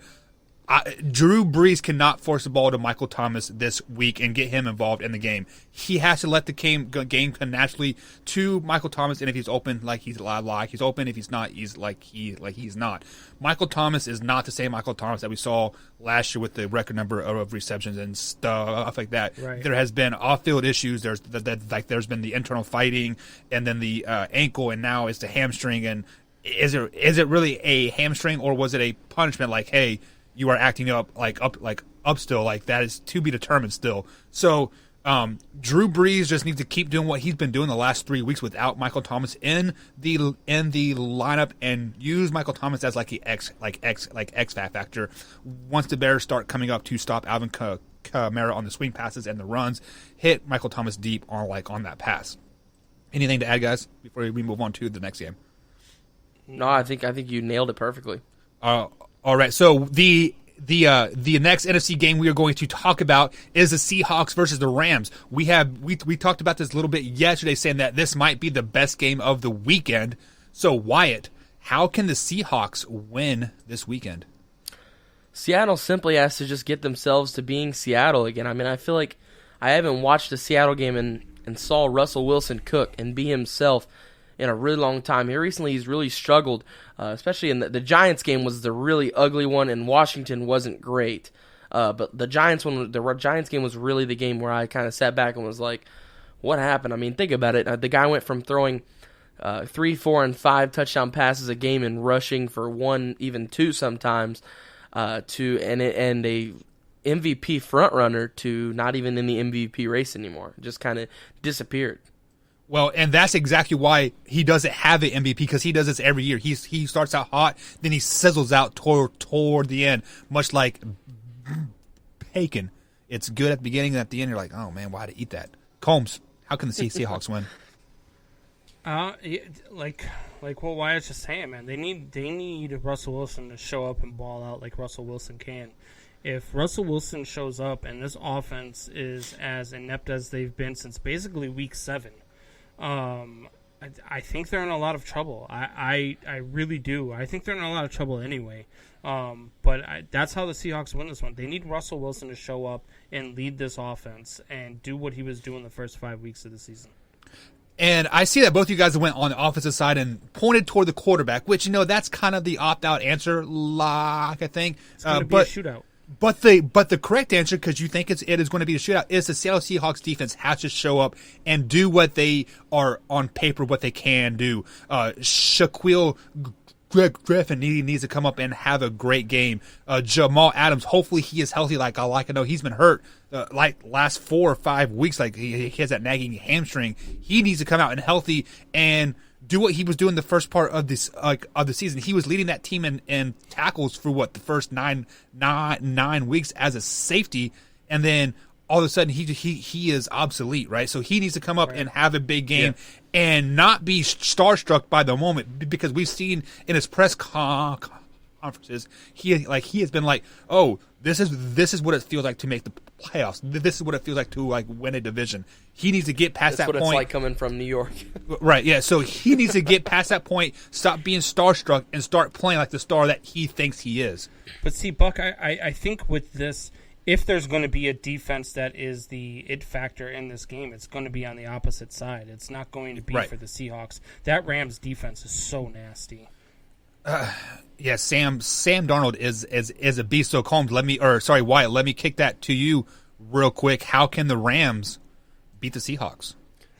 Drew Brees cannot force the ball to Michael Thomas this week and get him involved in the game. He has to let the game come naturally to Michael Thomas, and if he's open, he's open. If he's not, he's not. Michael Thomas is not the same Michael Thomas that we saw last year with the record number of receptions and stuff like that. Right. There has been off-field issues. There's been the internal fighting, and then the ankle, and now it's the hamstring. And is it really a hamstring, or was it a punishment? Like, hey, you are acting up still. Like, that is to be determined still. So Drew Brees just needs to keep doing what he's been doing the last 3 weeks without Michael Thomas in the lineup, and use Michael Thomas as like X factor. Once the Bears start coming up to stop Alvin Kamara on the swing passes and the runs, hit Michael Thomas deep on that pass. Anything to add, guys, before we move on to the next game? No, I think you nailed it perfectly. All right, so the next NFC game we are going to talk about is the Seahawks versus the Rams. We talked about this a little bit yesterday, saying that this might be the best game of the weekend. So Wyatt, how can the Seahawks win this weekend? Seattle simply has to just get themselves to being Seattle again. I mean, I feel like I haven't watched a Seattle game and saw Russell Wilson cook and be himself in a really long time. Here recently, he's really struggled, especially in the Giants game was the really ugly one, and Washington wasn't great. But the Giants game was really the game where I kind of sat back and was like, what happened? I mean, think about it. The guy went from throwing 3, 4, and 5 touchdown passes a game and rushing for 1, even 2 sometimes, to a MVP front runner to not even in the MVP race anymore. Just kind of disappeared. Well, and that's exactly why he doesn't have an MVP, because he does this every year. He starts out hot, then he sizzles out toward the end, much like bacon. It's good at the beginning, and at the end you're like, oh man, why did I eat that? Combs, how can the Seahawks win? Like what Wyatt's just saying, man. They need Russell Wilson to show up and ball out like Russell Wilson can. If Russell Wilson shows up and this offense is as inept as they've been since basically week 7, I think they're in a lot of trouble. I really do. I think they're in a lot of trouble anyway. But that's how the Seahawks win this one. They need Russell Wilson to show up and lead this offense and do what he was doing the first 5 weeks of the season. And I see that both of you guys went on the offensive side and pointed toward the quarterback, which, that's kind of the opt-out answer, I think. It's going to be a shootout. But the correct answer, because you think it is going to be a shootout, is the Seattle Seahawks defense has to show up and do what they are on paper, what they can do. Shaquille Griffin needs to come up and have a great game. Jamal Adams, hopefully he is healthy. I know he's been hurt last 4 or 5 weeks. He has that nagging hamstring. He needs to come out and healthy and do what he was doing the first part of this of the season. He was leading that team in tackles for the first nine weeks as a safety, and then all of a sudden he is obsolete, right? So he needs to come up and have a big game and not be starstruck by the moment, because we've seen in his press conferences he has been like, oh, this is what it feels like to make the playoffs. This is what it feels like to win a division. He needs to get past that point. That's what it's like coming from New York. Right, yeah. So he needs to get past that point, stop being starstruck, and start playing like the star that he thinks he is. But see, Buck, I think with this, if there's going to be a defense that is the it factor in this game, it's going to be on the opposite side. It's not going to be for the Seahawks. That Rams defense is so nasty. Yeah, Sam Darnold is a beast. So Combs, Wyatt, let me kick that to you real quick. How can the Rams beat the Seahawks?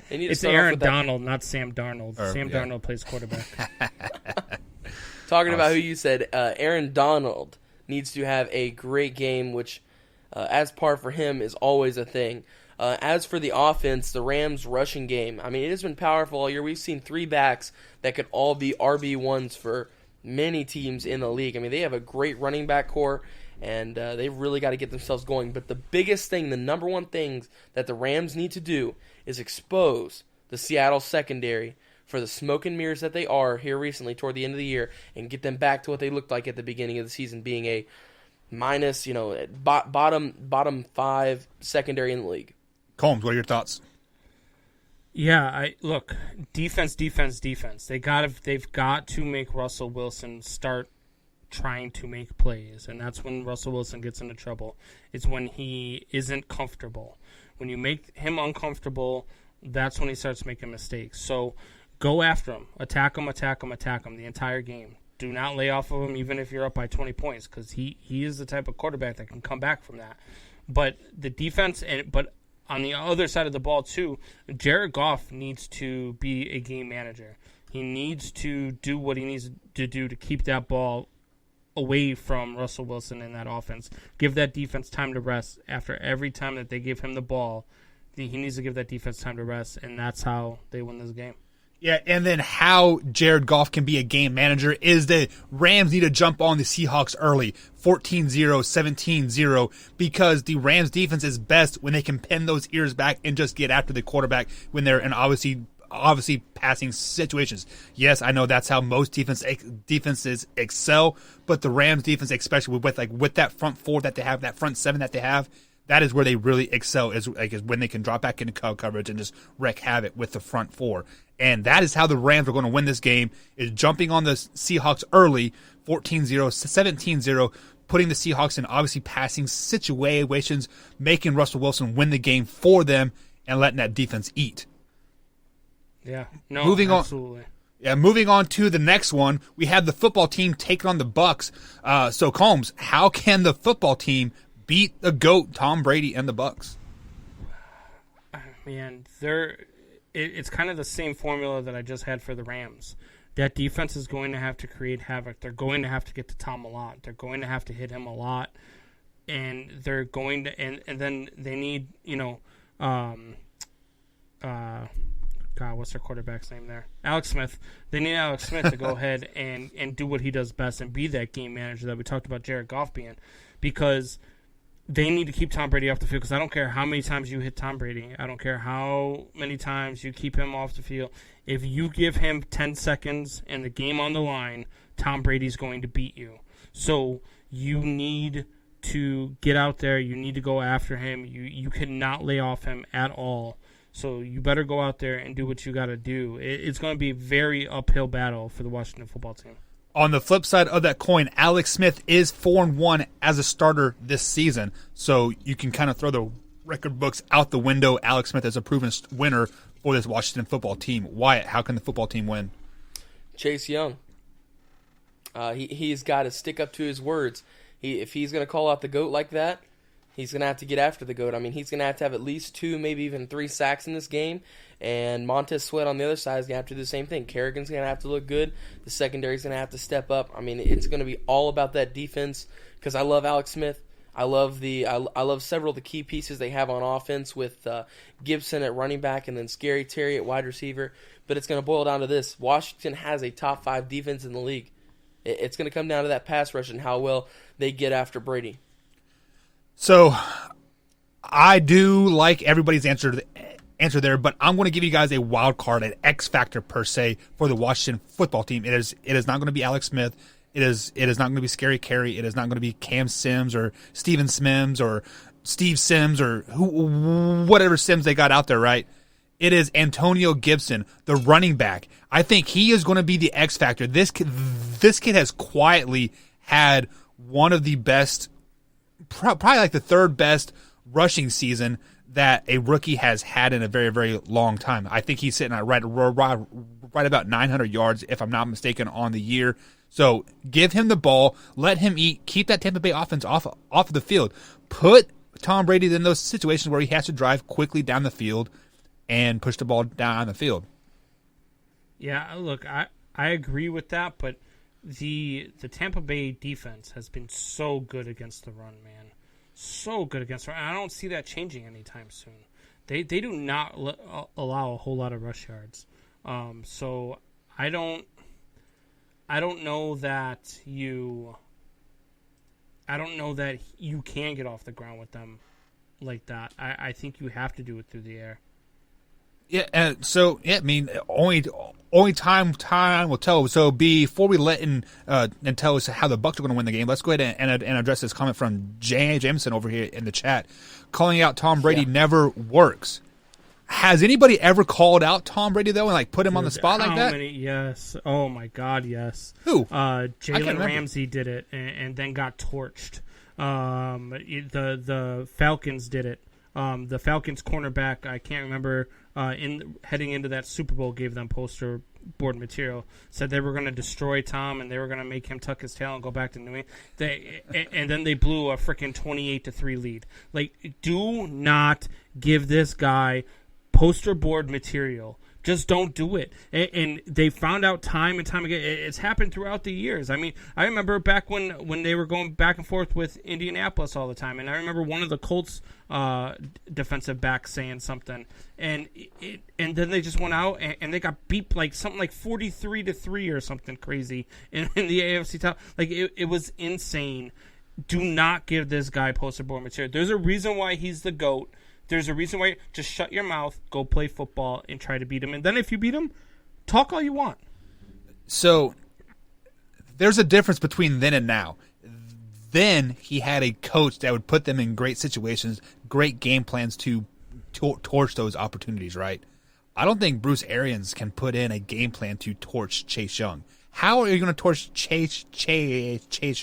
It's Aaron Donald, not Sam Darnold. Darnold plays quarterback. Talking about who you said, Aaron Donald needs to have a great game, which, as par for him, is always a thing. As for the offense, the Rams' rushing game, I mean, it has been powerful all year. We've seen 3 backs that could all be RB1s for many teams in the league. I mean, they have a great running back core, and they've really got to get themselves going. But the biggest thing, the number one thing that the Rams need to do is expose the Seattle secondary for the smoke and mirrors that they are here recently toward the end of the year, and get them back to what they looked like at the beginning of the season, being a minus, bottom 5 secondary in the league. Combs, what are your thoughts? Yeah, defense. They've got to make Russell Wilson start trying to make plays, and that's when Russell Wilson gets into trouble. It's when he isn't comfortable. When you make him uncomfortable, that's when he starts making mistakes. So go after him. Attack him the entire game. Do not lay off of him even if you're up by 20 points, because he is the type of quarterback that can come back from that. But the defense, but on the other side of the ball too, Jared Goff needs to be a game manager. He needs to do what he needs to do to keep that ball away from Russell Wilson in that offense. Give that defense time to rest. After every time that they give him the ball, he needs to give that defense time to rest, and that's how they win this game. Yeah, and then how Jared Goff can be a game manager is the Rams need to jump on the Seahawks early, 14-0, 17-0, because the Rams defense is best when they can pin those ears back and just get after the quarterback when they're in obviously passing situations. Yes, I know that's how most defenses excel, but the Rams defense, especially with that front four that they have, that front seven that they have, that is where they really excel, is when they can drop back into coverage and just wreak havoc with the front four. And that is how the Rams are going to win this game, is jumping on the Seahawks early, 14-0, 17-0, putting the Seahawks in obviously passing situations, making Russell Wilson win the game for them, and letting that defense eat. Yeah, no, absolutely. Moving on to the next one, we have the football team taking on the Bucs. So, Combs, how can the football team beat the GOAT, Tom Brady, and the Bucs? Man, it's kind of the same formula that I just had for the Rams. That defense is going to have to create havoc. They're going to have to get to Tom a lot. They're going to have to hit him a lot. And they're going to, and then they need, what's their quarterback's name there? Alex Smith. They need Alex Smith to go ahead and do what he does best and be that game manager that we talked about Jared Goff being, because they need to keep Tom Brady off the field, because I don't care how many times you hit Tom Brady. I don't care how many times you keep him off the field. If you give him 10 seconds and the game on the line, Tom Brady's going to beat you. So you need to get out there. You need to go after him. You cannot lay off him at all. So you better go out there and do what you got to do. It's going to be a very uphill battle for the Washington football team. On the flip side of that coin, Alex Smith is 4-1 as a starter this season, so you can kind of throw the record books out the window. Alex Smith is a proven winner for this Washington football team. Wyatt, how can the football team win? Chase Young. He's got to stick up to his words. If he's going to call out the GOAT like that, he's going to have to get after the GOAT. I mean, he's going to have at least 2, maybe even 3 sacks in this game. And Montez Sweat on the other side is going to have to do the same thing. Kerrigan's going to have to look good. The secondary's going to have to step up. I mean, it's going to be all about that defense, because I love Alex Smith. I love several of the key pieces they have on offense with Gibson at running back and then Scary Terry at wide receiver. But it's going to boil down to this. Washington has a top 5 defense in the league. It's going to come down to that pass rush and how well they get after Brady. So I do like everybody's answer there, but I'm going to give you guys a wild card, an X factor per se for the Washington football team. It is not going to be Alex Smith. It is not going to be Scary Carey. It is not going to be Cam Sims or Steven Sims or Steve Sims or whatever Sims they got out there, right? It is Antonio Gibson, the running back. I think he is going to be the X factor. This kid has quietly had one of the best, probably like the 3rd best rushing season that a rookie has had in a very, very long time. I think he's sitting at right about 900 yards, if I'm not mistaken, on the year. So give him the ball, let him eat, keep that Tampa Bay offense off of the field. Put Tom Brady in those situations where he has to drive quickly down the field and push the ball down the field. Yeah, look, I agree with that, but the Tampa Bay defense has been so good against the run, man. So good against the run. I don't see that changing anytime soon. They do not allow a whole lot of rush yards. So I don't know that you I don't know that you can get off the ground with them like that. I think you have to do it through the air. Yeah, I mean, only time will tell. So before we let in and tell us how the Bucs are going to win the game, let's go ahead and address this comment from J. Jameson over here in the chat, calling out Tom Brady never works. Has anybody ever called out Tom Brady though and like put him on the spot like that? Yes. Oh my God, yes. Who? Jalen Ramsey did it and then got torched. The Falcons did it. The Falcons cornerback, I can't remember, heading into that Super Bowl, gave them poster board material. Said they were going to destroy Tom and they were going to make him tuck his tail and go back to New England. And then they blew a freaking 28-3 lead. Like, do not give this guy poster board material. Just don't do it. And they found out time and time again. It's happened throughout the years. I mean, I remember back when they were going back and forth with Indianapolis all the time. And I remember one of the Colts defensive backs saying something. And then they just went out and they got beat like something like 43-3 or something crazy in the AFC top. Like, it was insane. Do not give this guy poster board material. There's a reason why he's the GOAT. There's a reason why. Just shut your mouth, go play football, and try to beat him. And then if you beat him, talk all you want. So there's a difference between then and now. Then he had a coach that would put them in great situations, great game plans to torch those opportunities, right? I don't think Bruce Arians can put in a game plan to torch Chase Young. How are you going to torch Chase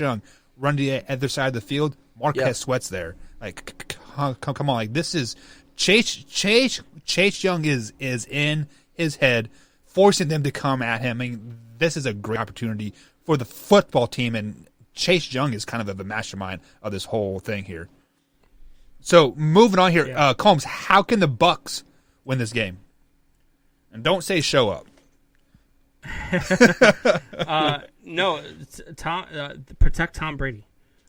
Young? Run to the other side of the field? Marquez Sweat's there. Like, come on! Like, this is Chase Young is in his head, forcing them to come at him. I mean, this is a great opportunity for the football team, and Chase Young is kind of the mastermind of this whole thing here. So, moving on here, Combs, how can the Bucs win this game? And don't say show up. No, protect Tom Brady.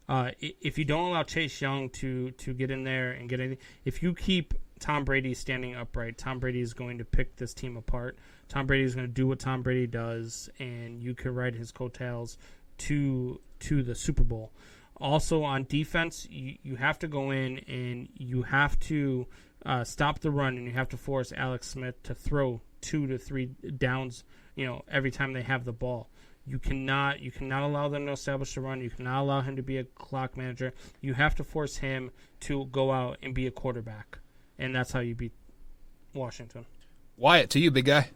If you don't allow Chase Young to get in there and get anything, if you keep Tom Brady standing upright, Tom Brady is going to pick this team apart. Tom Brady is going to do what Tom Brady does, and you can ride his coattails to the Super Bowl. Also on defense, you have to go in and you have to stop the run, and you have to force Alex Smith to throw 2 to 3 downs, every time they have the ball. You cannot allow them to establish the run. You cannot allow him to be a clock manager. You have to force him to go out and be a quarterback, and that's how you beat Washington. Wyatt, to you, big guy.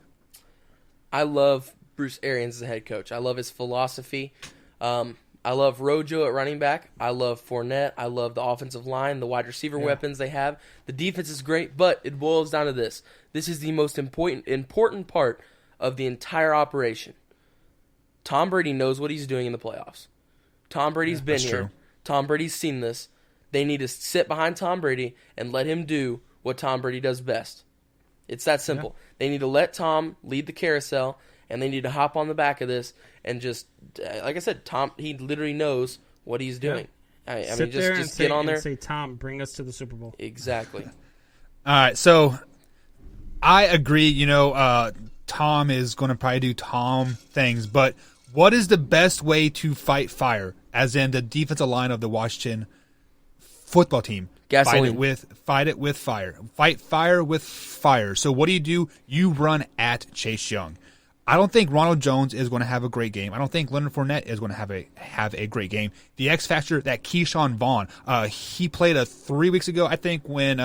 I love Bruce Arians as a head coach. I love his philosophy. I love Rojo at running back. I love Fournette. I love the offensive line, the wide receiver weapons they have. The defense is great, but it boils down to this. This is the most important part of the entire operation. Tom Brady knows what he's doing in the playoffs. Tom Brady's been here. True. Tom Brady's seen this. They need to sit behind Tom Brady and let him do what Tom Brady does best. It's that simple. Yeah. They need to let Tom lead the carousel, and they need to hop on the back of this and just, like I said, Tom, he literally knows what he's doing. Yeah. I mean, just get on there and say, Tom, bring us to the Super Bowl. Exactly. All right, so I agree. Tom is going to probably do Tom things, but what is the best way to fight fire? As in the defensive line of the Washington football team. Gasoline. Fight it with fire. Fight fire with fire. So what do? You run at Chase Young. I don't think Ronald Jones is going to have a great game. I don't think Leonard Fournette is going to have a great game. The X factor, that Keyshawn Vaughn, he played 3 weeks ago, I think, when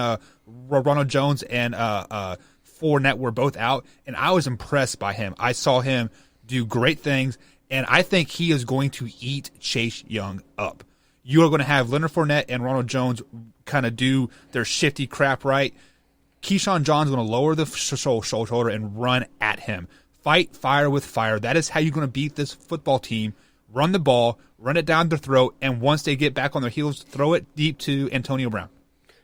Ronald Jones and Fournette were both out, and I was impressed by him. I saw him do great things, and I think he is going to eat Chase Young up. You are going to have Leonard Fournette and Ronald Jones kind of do their shifty crap right. Keyshawn John's going to lower the shoulder and run at him. Fight fire with fire. That is how you're going to beat this football team. Run the ball, run it down their throat, and once they get back on their heels, throw it deep to Antonio Brown.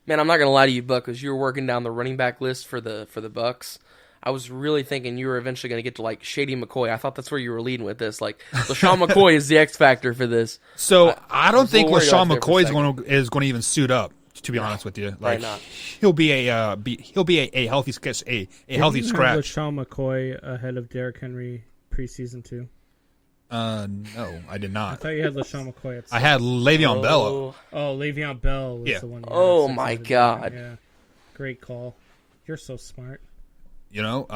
Man, I'm not going to lie to you, Buck, because you were working down the running back list for the Bucs. I was really thinking you were eventually going to get to, like, Shady McCoy. I thought that's where you were leading with this. Like, LaShawn McCoy is the X factor for this. So I don't think LaShawn McCoy is going to even suit up. To be honest with you, like not. he'll be a healthy scratch. LaShawn McCoy ahead of Derrick Henry preseason too. No, I did I not. thought you had LaShawn McCoy at 6. I had Le'Veon Bell. Oh, Oh, Le'Veon Bell was the one. You had Oh, at 6 my the other day. God. Yeah. Great call. You're so smart. You know,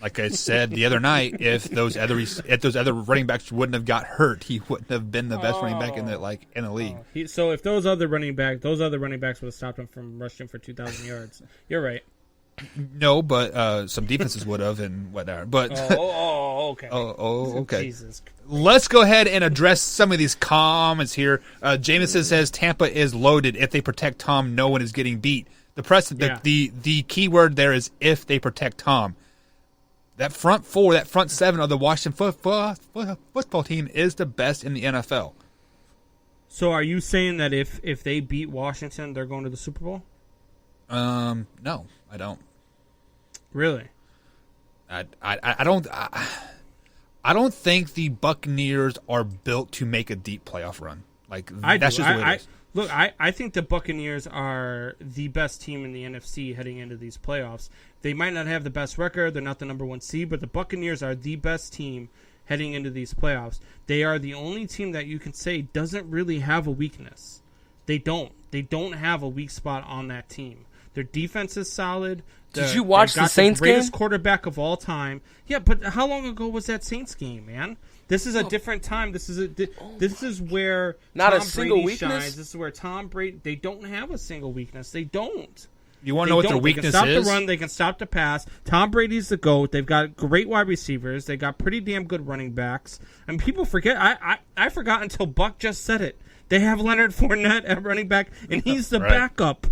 like I said the other night, if those other running backs wouldn't have got hurt, he wouldn't have been the best running back in the league. So if those other running backs would have stopped him from rushing for 2,000 yards. You're right. No, but some defenses would have and whatever. But Okay. okay. Jesus. Let's go ahead and address some of these comments here. Jameson says Tampa is loaded. If they protect Tom, no one is getting beat. The key word there is if they protect Tom. That front four, that front seven of the Washington football team is the best in the NFL. So are you saying that if they beat Washington, they're going to the Super Bowl? No, I don't. Really? I don't think the Buccaneers are built to make a deep playoff run. That's just the way it is. Look, I think the Buccaneers are the best team in the NFC heading into these playoffs. They might not have the best record. They're not the number one seed, but the Buccaneers are the best team heading into these playoffs. They are the only team that you can say doesn't really have a weakness. They don't. They don't have a weak spot on that team. Their defense is solid. Did you watch the Saints game? Greatest quarterback of all time. Yeah, but how long ago was that Saints game, man? This is a different time. This is where not Tom a single Brady weakness. shines. This is where Tom Brady. They don't have a single weakness. They don't. You want to know what their weakness is? They can stop the run. They can stop the pass. Tom Brady's the GOAT. They've got great wide receivers. They got pretty damn good running backs. And people forget. I forgot until Buck just said it. They have Leonard Fournette at running back, and he's the backup.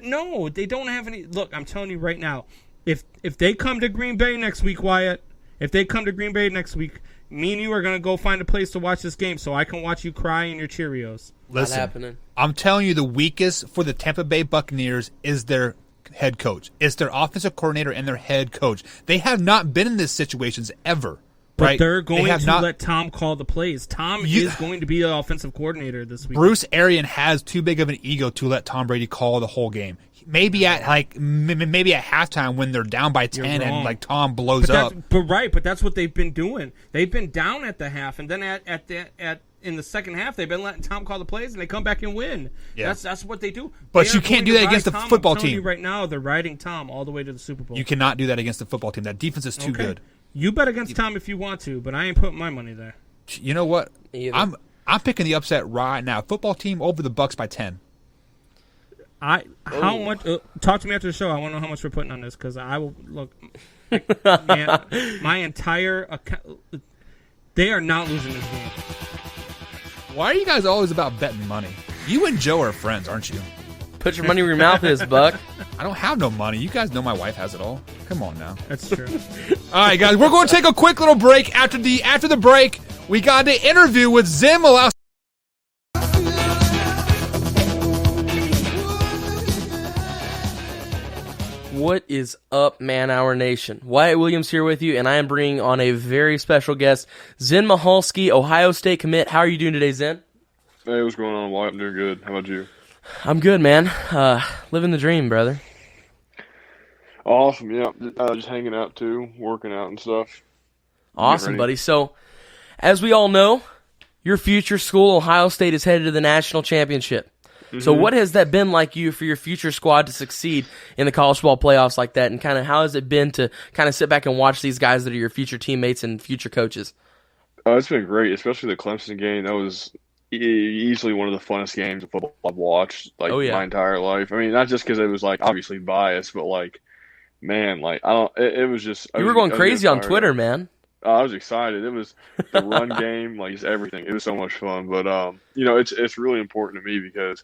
No, they don't have any. Look, I'm telling you right now, if they come to Green Bay next week, Wyatt, if they come to Green Bay next week, me and you are going to go find a place to watch this game so I can watch you cry in your Cheerios. Listen, not happening. I'm telling you, the weakest for the Tampa Bay Buccaneers is their head coach. It's their offensive coordinator and their head coach. They have not been in these situations ever. But right? they're going to let Tom call the plays. Tom is going to be the offensive coordinator this week. Bruce Arians has too big of an ego to let Tom Brady call the whole game. Maybe at halftime when they're down by 10 and Tom blows up. But that's what they've been doing. They've been down at the half, and then in the second half they've been letting Tom call the plays, and they come back and win. Yeah. That's what they do. But you can't do that against the football team. You right now, they're riding Tom all the way to the Super Bowl. You cannot do that against the football team. That defense is too good. You bet against Tom if you want to, but I ain't putting my money there. You know what? I'm picking the upset right now. Football team over the Bucs by 10. How much? Talk to me after the show. I want to know how much we're putting on this because I will look. Man, my entire account. They are not losing this game. Why are you guys always about betting money? You and Joe are friends, aren't you? Put your money where your mouth is, Buck. I don't have no money. You guys know my wife has it all. Come on now. That's true. All right, guys, we're going to take a quick little break. After the break, we got an interview with Zen Michalski. What is up, Man Hour Nation? Wyatt Williams here with you, and I am bringing on a very special guest, Zen Michalski, Ohio State commit. How are you doing today, Zen? Hey, what's going on, Wyatt? I'm doing good. How about you? I'm good, man. Living the dream, brother. Awesome, yeah. Just hanging out, too, working out and stuff. Awesome, buddy. So, as we all know, your future school, Ohio State, is headed to the national championship. Mm-hmm. So what has that been like for your future squad to succeed in the college football playoffs like that? And kind of how has it been to kind of sit back and watch these guys that are your future teammates and future coaches? It's been great, especially the Clemson game. That was easily one of the funnest games of football I've watched my entire life. I mean, not just because it was obviously biased, but man, it was just. You were going crazy on Twitter, man. I was excited. It was the run game, just everything. It was so much fun. But it's really important to me because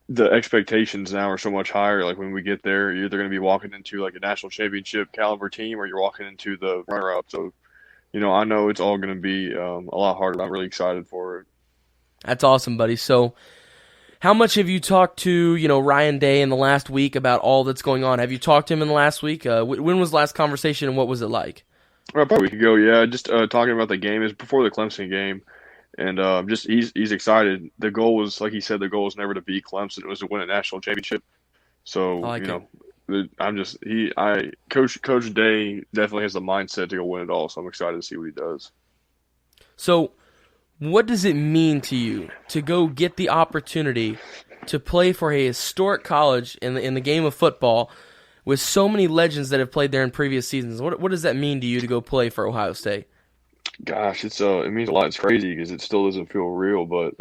the expectations now are so much higher. Like when we get there, you're either going to be walking into a national championship caliber team, or you're walking into the runner-up. So, I know it's all going to be a lot harder. I'm really excited for it. That's awesome, buddy. So, how much have you talked to Ryan Day in the last week about all that's going on? Have you talked to him in the last week? When was the last conversation, and what was it like? About a week ago, yeah. Just talking about the game. It was before the Clemson game, and he's excited. The goal was, like he said, the goal was never to beat Clemson. It was to win a national championship. So Coach Day definitely has the mindset to go win it all, so I'm excited to see what he does. So, what does it mean to you to go get the opportunity to play for a historic college in the game of football with so many legends that have played there in previous seasons? What does that mean to you to go play for Ohio State? Gosh, it means a lot. It's crazy because it still doesn't feel real, but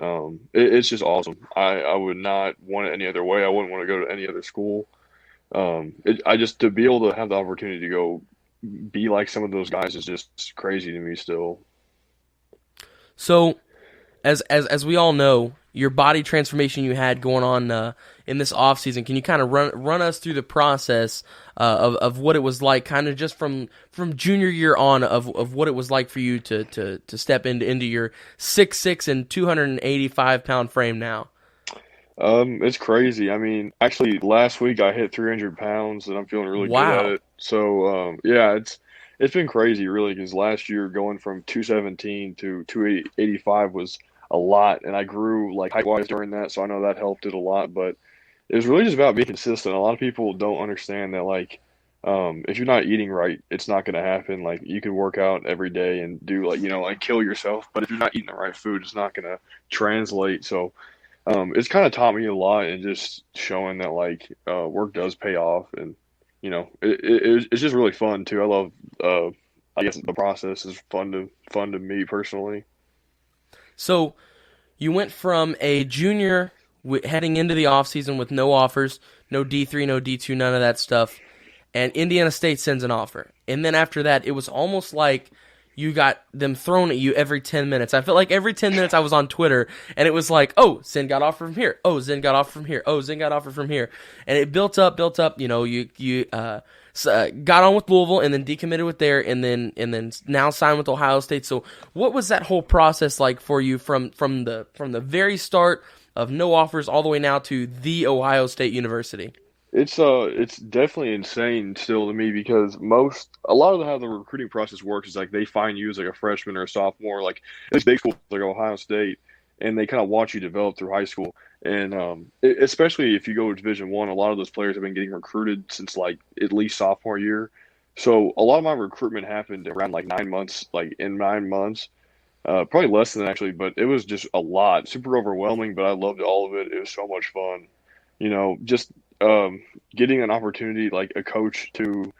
it's just awesome. I would not want it any other way. I wouldn't want to go to any other school. To be able to have the opportunity to go be like some of those guys is just crazy to me still. So, as we all know, your body transformation you had going on in this offseason, can you kind of run us through the process of what it was like, kind of just from junior year on, of what it was like for you to step into your 6'6" and 285-pound frame now? It's crazy. I mean, actually, last week I hit 300 pounds, and I'm feeling really good at it. So, it's been crazy, really, because last year going from 217 to 285 was a lot, and I grew like height-wise during that, so I know that helped it a lot. But it was really just about being consistent. A lot of people don't understand that, like, if you're not eating right, it's not going to happen. Like, you can work out every day and do like kill yourself, but if you're not eating the right food, it's not going to translate. So it's kind of taught me a lot, and just showing that work does pay off, and it's just really fun too. I love I guess the process is fun to me personally. So you went from a junior heading into the offseason with no offers, no D3, no D2, none of that stuff, and Indiana State sends an offer. And then after that, it was almost like you got them thrown at you every 10 minutes. I felt like every 10 minutes I was on Twitter, and it was like, oh, Zen got offered from here. Oh, Zen got offered from here. Oh, Zen got offered from here. And it built up. You got on with Louisville, and then decommitted with there, and then now signed with Ohio State. So what was that whole process like for you from the very start of no offers all the way now to the Ohio State University? It's definitely insane still to me, because a lot of how the recruiting process works is like they find you as like a freshman or a sophomore, like these big schools like Ohio State, and they kind of watch you develop through high school. And especially if you go to Division I, a lot of those players have been getting recruited since like at least sophomore year. So a lot of my recruitment happened around like 9 months, probably less than that actually, but it was just a lot, super overwhelming. But I loved all of it. It was so much fun, just getting an opportunity, like a coach to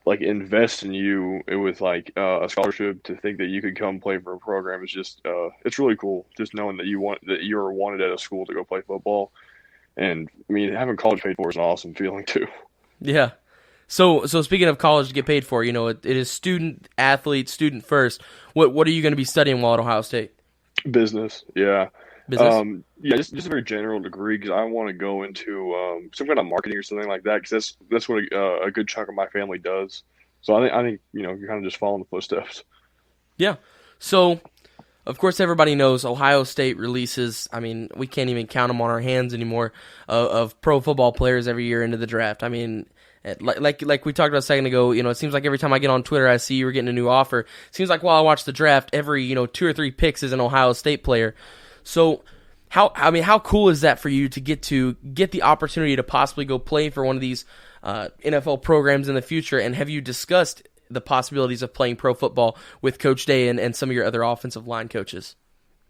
like invest in you with like a scholarship, to think that you could come play for a program is just it's really cool. Just knowing that you're wanted at a school to go play football, and I mean, having college paid for is an awesome feeling too. Yeah. So speaking of college to get paid for, it is student athlete, student first. What are you going to be studying while at Ohio State? Business. Yeah. Business? Just a very general degree, because I want to go into some kind of marketing or something like that, because that's what a good chunk of my family does. So I think you're kind of just following the footsteps. Yeah. So, of course, everybody knows Ohio State releases, I mean, we can't even count them on our hands anymore, of pro football players every year into the draft. I mean, like we talked about a second ago, it seems like every time I get on Twitter, I see you're getting a new offer. It seems like while I watch the draft, every 2 or 3 picks is an Ohio State player. So how cool is that for you to get the opportunity to possibly go play for one of these NFL programs in the future? And have you discussed the possibilities of playing pro football with Coach Day and some of your other offensive line coaches?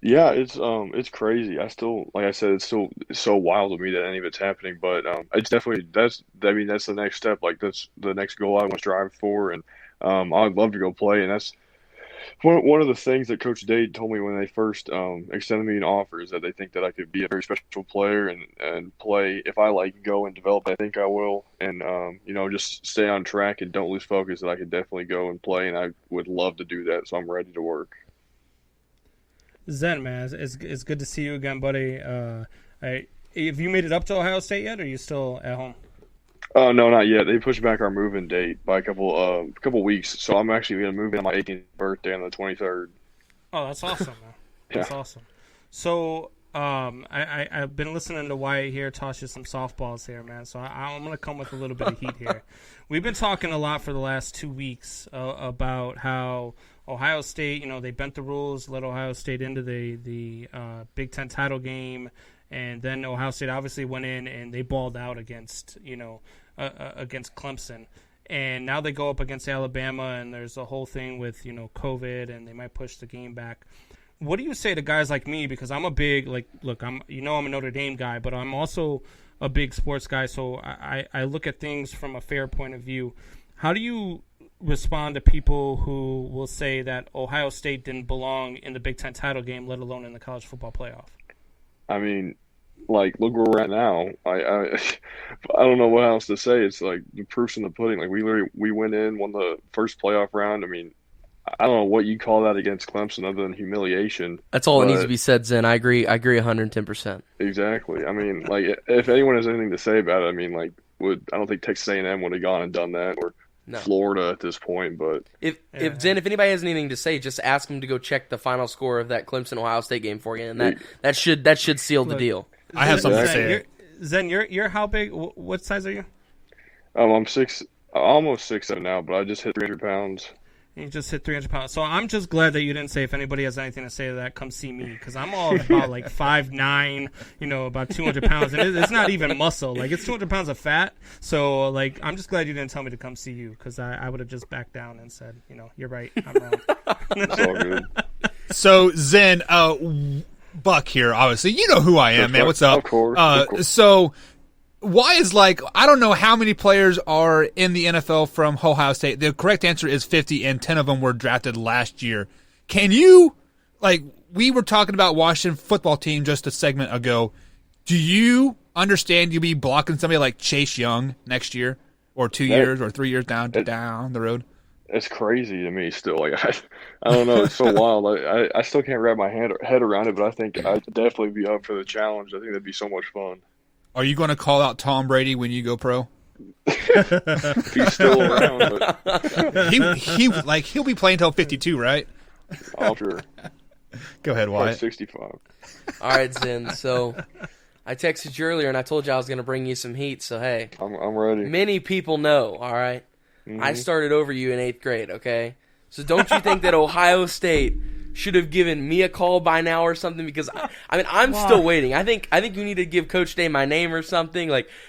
Yeah, it's crazy. I still, like I said, it's still so wild to me that any of it's happening. But it's definitely that's the next step. Like, that's the next goal I want to strive for, and I'd love to go play. And that's one of the things that Coach Day told me when they first extended me an offer, is that they think that I could be a very special player and play. If I go and develop, I think I will, and just stay on track and don't lose focus, that I could definitely go and play, and I would love to do that. So I'm ready to work. Zen, man, it's good to see you again, buddy. Have you made it up to Ohio State yet, or are you still at home? No, not yet. They pushed back our move-in date by a couple weeks, so I'm actually going to move in on my 18th birthday on the 23rd. Oh, that's awesome, man. That's awesome. So, I've been listening to Wyatt here toss you some softballs here, man. So I'm going to come with a little bit of heat here. We've been talking a lot for the last 2 weeks about how Ohio State, they bent the rules, let Ohio State into the Big Ten title game. And then Ohio State obviously went in and they balled out against, against Clemson. And now they go up against Alabama, and there's a whole thing with, COVID, and they might push the game back. What do you say to guys like me? Because I'm a big, I'm a Notre Dame guy, but I'm also a big sports guy, so I look at things from a fair point of view. How do you respond to people who will say that Ohio State didn't belong in the Big Ten title game, let alone in the college football playoff? I mean, look where we're at now. I don't know what else to say. It's like the proof's in the pudding. Like we went in, won the first playoff round. I mean, I don't know what you call that against Clemson other than humiliation. That's all that needs to be said, Zen. I agree 110%. Exactly. I mean, if anyone has anything to say about it, I mean, I don't think Texas A&M would have gone and done that, or Florida at this point. But if anybody has anything to say, just ask them to go check the final score of that Clemson Ohio State game for you, and that should seal the deal. I have something to say. Zen, you're how big? What size are you? I'm almost 6'7" now, but I just hit 300 pounds. You just hit 300 pounds. So I'm just glad that you didn't say if anybody has anything to say to that, come see me. Because I'm all about 5'9", about 200 pounds. And it's not even muscle. It's 200 pounds of fat. So, I'm just glad you didn't tell me to come see you. Because I would have just backed down and said, you're right. I'm wrong. It's all good. So, Zen, Buck here, obviously. You know who I am, man. What's up? Of course. So, why is I don't know how many players are in the NFL from Ohio State. The correct answer is 50, and 10 of them were drafted last year. Can you, we were talking about Washington football team just a segment ago. Do you understand you'll be blocking somebody like Chase Young next year, or 2 years, or 3 years down the road? It's crazy to me still. I don't know. It's so wild. I still can't wrap my head around it, but I think I'd definitely be up for the challenge. I think that'd be so much fun. Are you going to call out Tom Brady when you go pro? If he's still around, but he'll be playing till 52, right? I'm sure. Go ahead, Wyatt. 65. All right, Zen. So I texted you earlier, and I told you I was going to bring you some heat. So hey, I'm ready. Many people know. All right. Mm-hmm. I started over you in 8th grade, okay? So don't you think that Ohio State should have given me a call by now or something? Because, I'm still waiting. I think you need to give Coach Day my name or something.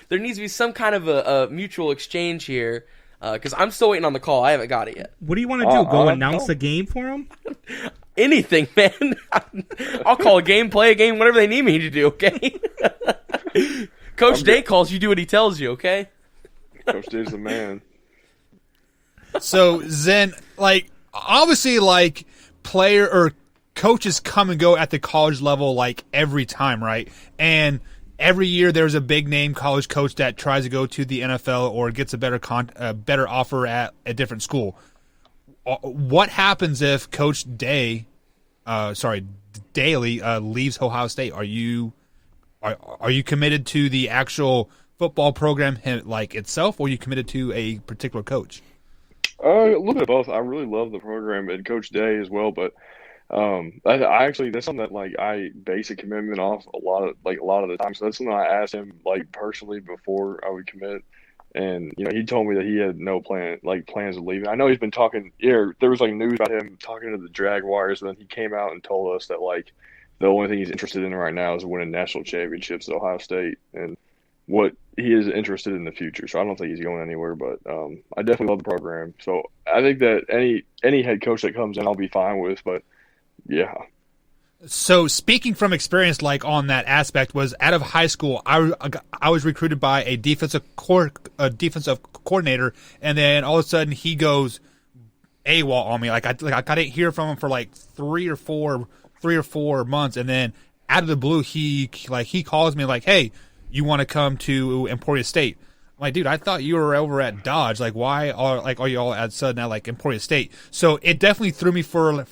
There needs to be some kind of a mutual exchange here because I'm still waiting on the call. I haven't got it yet. What do you want to do? Go announce the game for him? Anything, man. I'll call a game, play a game, whatever they need me to do, okay? Coach Day calls, you do what he tells you, okay? Coach Day's the man. So, Zen, obviously, player or coaches come and go at the college level, every time, right? And every year there's a big name college coach that tries to go to the NFL or gets a better offer at a different school. What happens if Coach Daly leaves Ohio State? Are you committed to the actual football program itself, or are you committed to a particular coach? A little bit of both. I really love the program and Coach Day as well, but I actually, that's something that I base a commitment off a lot of the time. So that's something I asked him personally before I would commit, and he told me that he had no plans of leaving. I know he's been talking. Yeah, there was news about him talking to the Jaguars, and then he came out and told us that the only thing he's interested in right now is winning national championships at Ohio State and what he is interested in the future. So I don't think he's going anywhere, but I definitely love the program. So I think that any head coach that comes in, I'll be fine with, but yeah. So speaking from experience, on that aspect, was out of high school, I was recruited by a defensive coordinator, and then all of a sudden he goes AWOL on me. I didn't hear from him for 3 or 4 months, and then out of the blue he calls me hey, you want to come to Emporia State? I'm like, dude, I thought you were over at Dodge. Why are you all at sudden at Emporia State? So it definitely threw me for a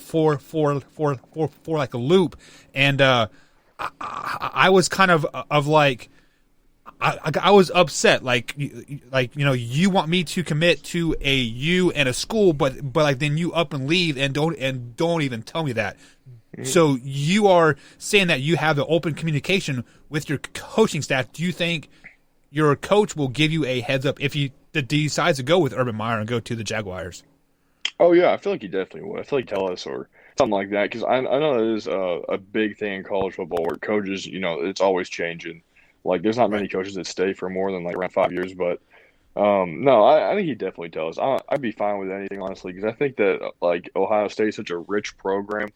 loop, and I was kind of I was upset. You want me to commit to a U and a school, but then you up and leave and don't even tell me that. So you are saying that you have the open communication with your coaching staff. Do you think your coach will give you a heads up if he decides to go with Urban Meyer and go to the Jaguars? Oh, yeah, I feel like he definitely would. I feel like tell us or something like that, because I know it is a big thing in college football where coaches, it's always changing. There's not many coaches that stay for more than around 5 years, but No, I think he definitely does. I'd be fine with anything, honestly, because I think that like Ohio State's such a rich program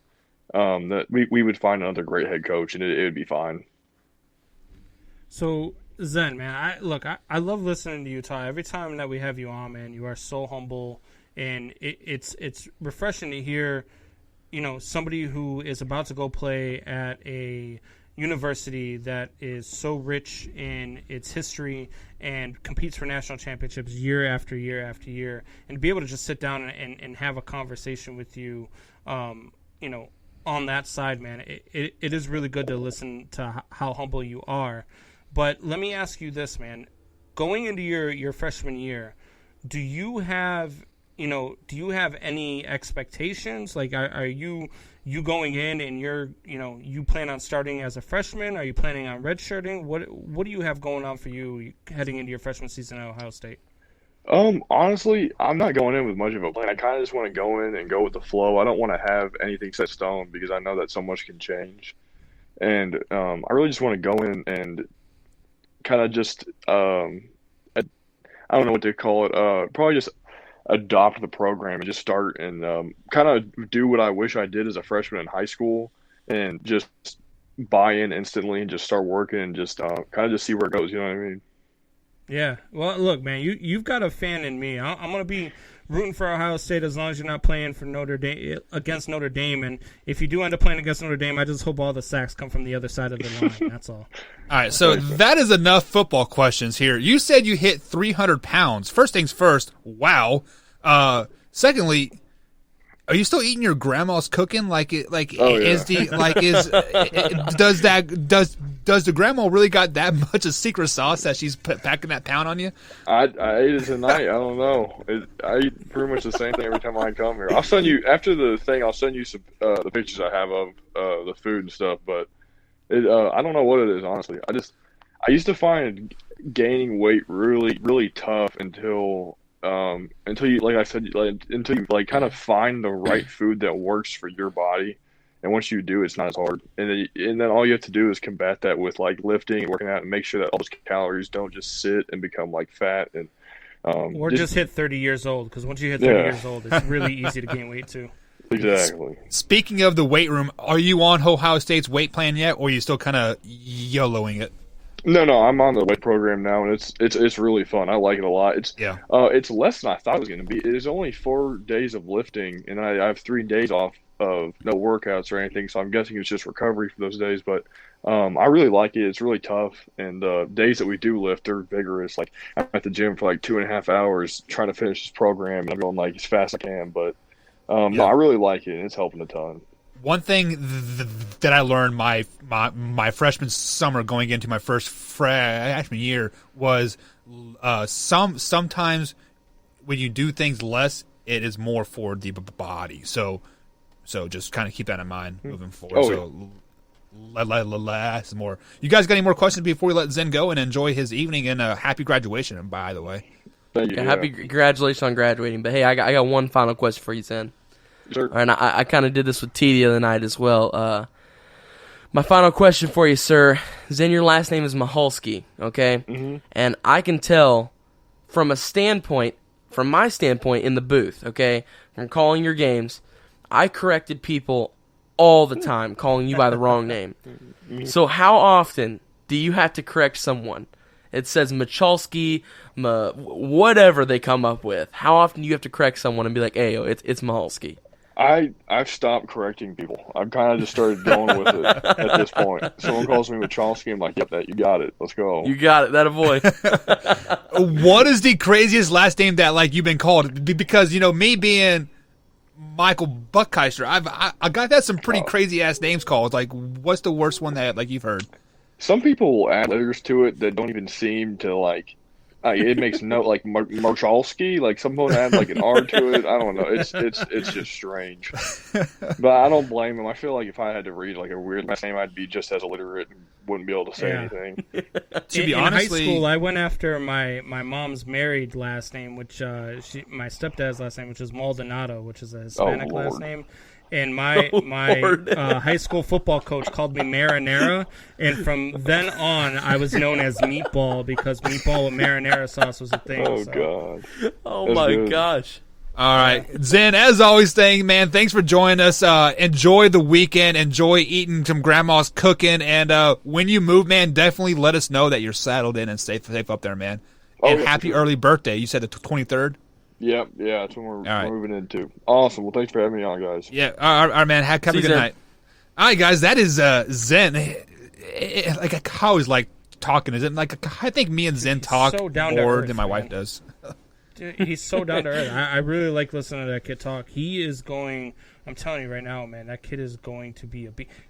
that we would find another great head coach, and it would be fine. So Zen, man, I love listening to you talk. Every time that we have you on, man, you are so humble, and it's refreshing to hear, somebody who is about to go play at a university that is so rich in its history and competes for national championships year after year after year, and to be able to just sit down and have a conversation with you, on that side, man, it is really good to listen to how humble you are. But let me ask you this, man. Going into your freshman year, do you have any expectations? Like, are you going in and you plan on starting as a freshman? Are you planning on redshirting? What do you have going on for you heading into your freshman season at Ohio State? Honestly, I'm not going in with much of a plan. I kind of just want to go in and go with the flow. I don't want to have anything set in stone because I know that so much can change. And I really just want to go in and kind of just I don't know what to call it. Probably just adopt the program and just start and kind of do what I wish I did as a freshman in high school and just buy in instantly and just start working and just kind of just see where it goes. You know what I mean? Yeah. Well, look, man, you've got a fan in me. I'm going to be rooting for Ohio State as long as you're not playing for against Notre Dame. And if you do end up playing against Notre Dame, I just hope all the sacks come from the other side of the line. That's all. All right, so that is enough football questions here. You said you hit 300 pounds. First things first, wow. Secondly, are you still eating your grandma's cooking? Does the grandma really got that much of secret sauce that she's packing that pound on you? I ate it tonight. I don't know. I eat pretty much the same thing every time I come here. I'll send you after the thing. I'll send you some the pictures I have of the food and stuff. But I don't know what it is, honestly. I used to find gaining weight really, really tough until you, like I said, until you kind of find the right food that works for your body. And once you do, it's not as hard. And then all you have to do is combat that with lifting and working out and make sure that all those calories don't just sit and become fat and or just hit 30 years old, because once you hit 30 years old, it's really easy to gain weight too. Exactly. Speaking of the weight room, are you on Ohio State's weight plan yet, or are you still kind of YOLOing it? No, I'm on the weight program now, and it's really fun. I like it a lot. It's less than I thought it was going to be. It is only 4 days of lifting, and I have 3 days off of no workouts or anything, so I'm guessing it's just recovery for those days. But I really like it. It's really tough, and the days that we do lift, they're vigorous. Like, I'm at the gym for 2.5 hours trying to finish this program, and I'm going as fast as I can. But no, I really like it, and it's helping a ton. One thing that I learned my freshman summer going into my first freshman year was sometimes when you do things less, it is more for the body. So just kind of keep that in mind moving forward. Less more. You guys got any more questions before we let Zen go and enjoy his evening? And happy graduation, by the way. Thank you. Yeah, happy congratulations on graduating. But hey, I got one final question for you, Zen. Sure. And I kind of did this with T the other night as well. My final question for you, sir. Zen, your last name is Michalski, okay? Mm-hmm. And I can tell from my standpoint in the booth, okay, from calling your games, I corrected people all the time calling you by the wrong name. So how often do you have to correct someone? It says Michalski, whatever they come up with. How often do you have to correct someone and be like, hey, it's Michalski? I've stopped correcting people. I've kind of just started going with it at this point. Someone calls me Michalski, I'm like, yep, you got it. Let's go. You got it. That avoid. What is the craziest last name that you've been called? Because me being Michael Buckheister, I got that some pretty crazy ass names called. What's the worst one that you've heard? Some people will add letters to it that don't even seem to it makes no Michalski. Some people add an R to it. I don't know. It's just strange. But I don't blame them. I feel like if I had to read a weird last name, I'd be just as illiterate and wouldn't be able to say anything. In high school, I went after my mom's married last name, which my stepdad's last name, which is Maldonado, which is a Hispanic last name. And my high school football coach called me marinara, and from then on, I was known as meatball because meatball with marinara sauce was a thing. Oh, so. God. Oh, That's my good. gosh. All right, Zen, as always, thanks for joining us. Enjoy the weekend. Enjoy eating some grandma's cooking. And when you move, man, definitely let us know that you're settled in and safe up there, man. And yeah, happy sure. early birthday. You said the 23rd? Yep, yeah, that's when we're right. moving into. Awesome. Well, thanks for having me on, guys. Yeah, all right, man. Have a See you, good Zen. night. All right, guys, that is Zen. Like, I always like talking to Zen. Like, I think me and Zen talk so down to more earth, than my man. wife does. Dude, he's so down to earth. I really like listening to that kid talk. He is going. I'm telling you right now, man. That kid is going to be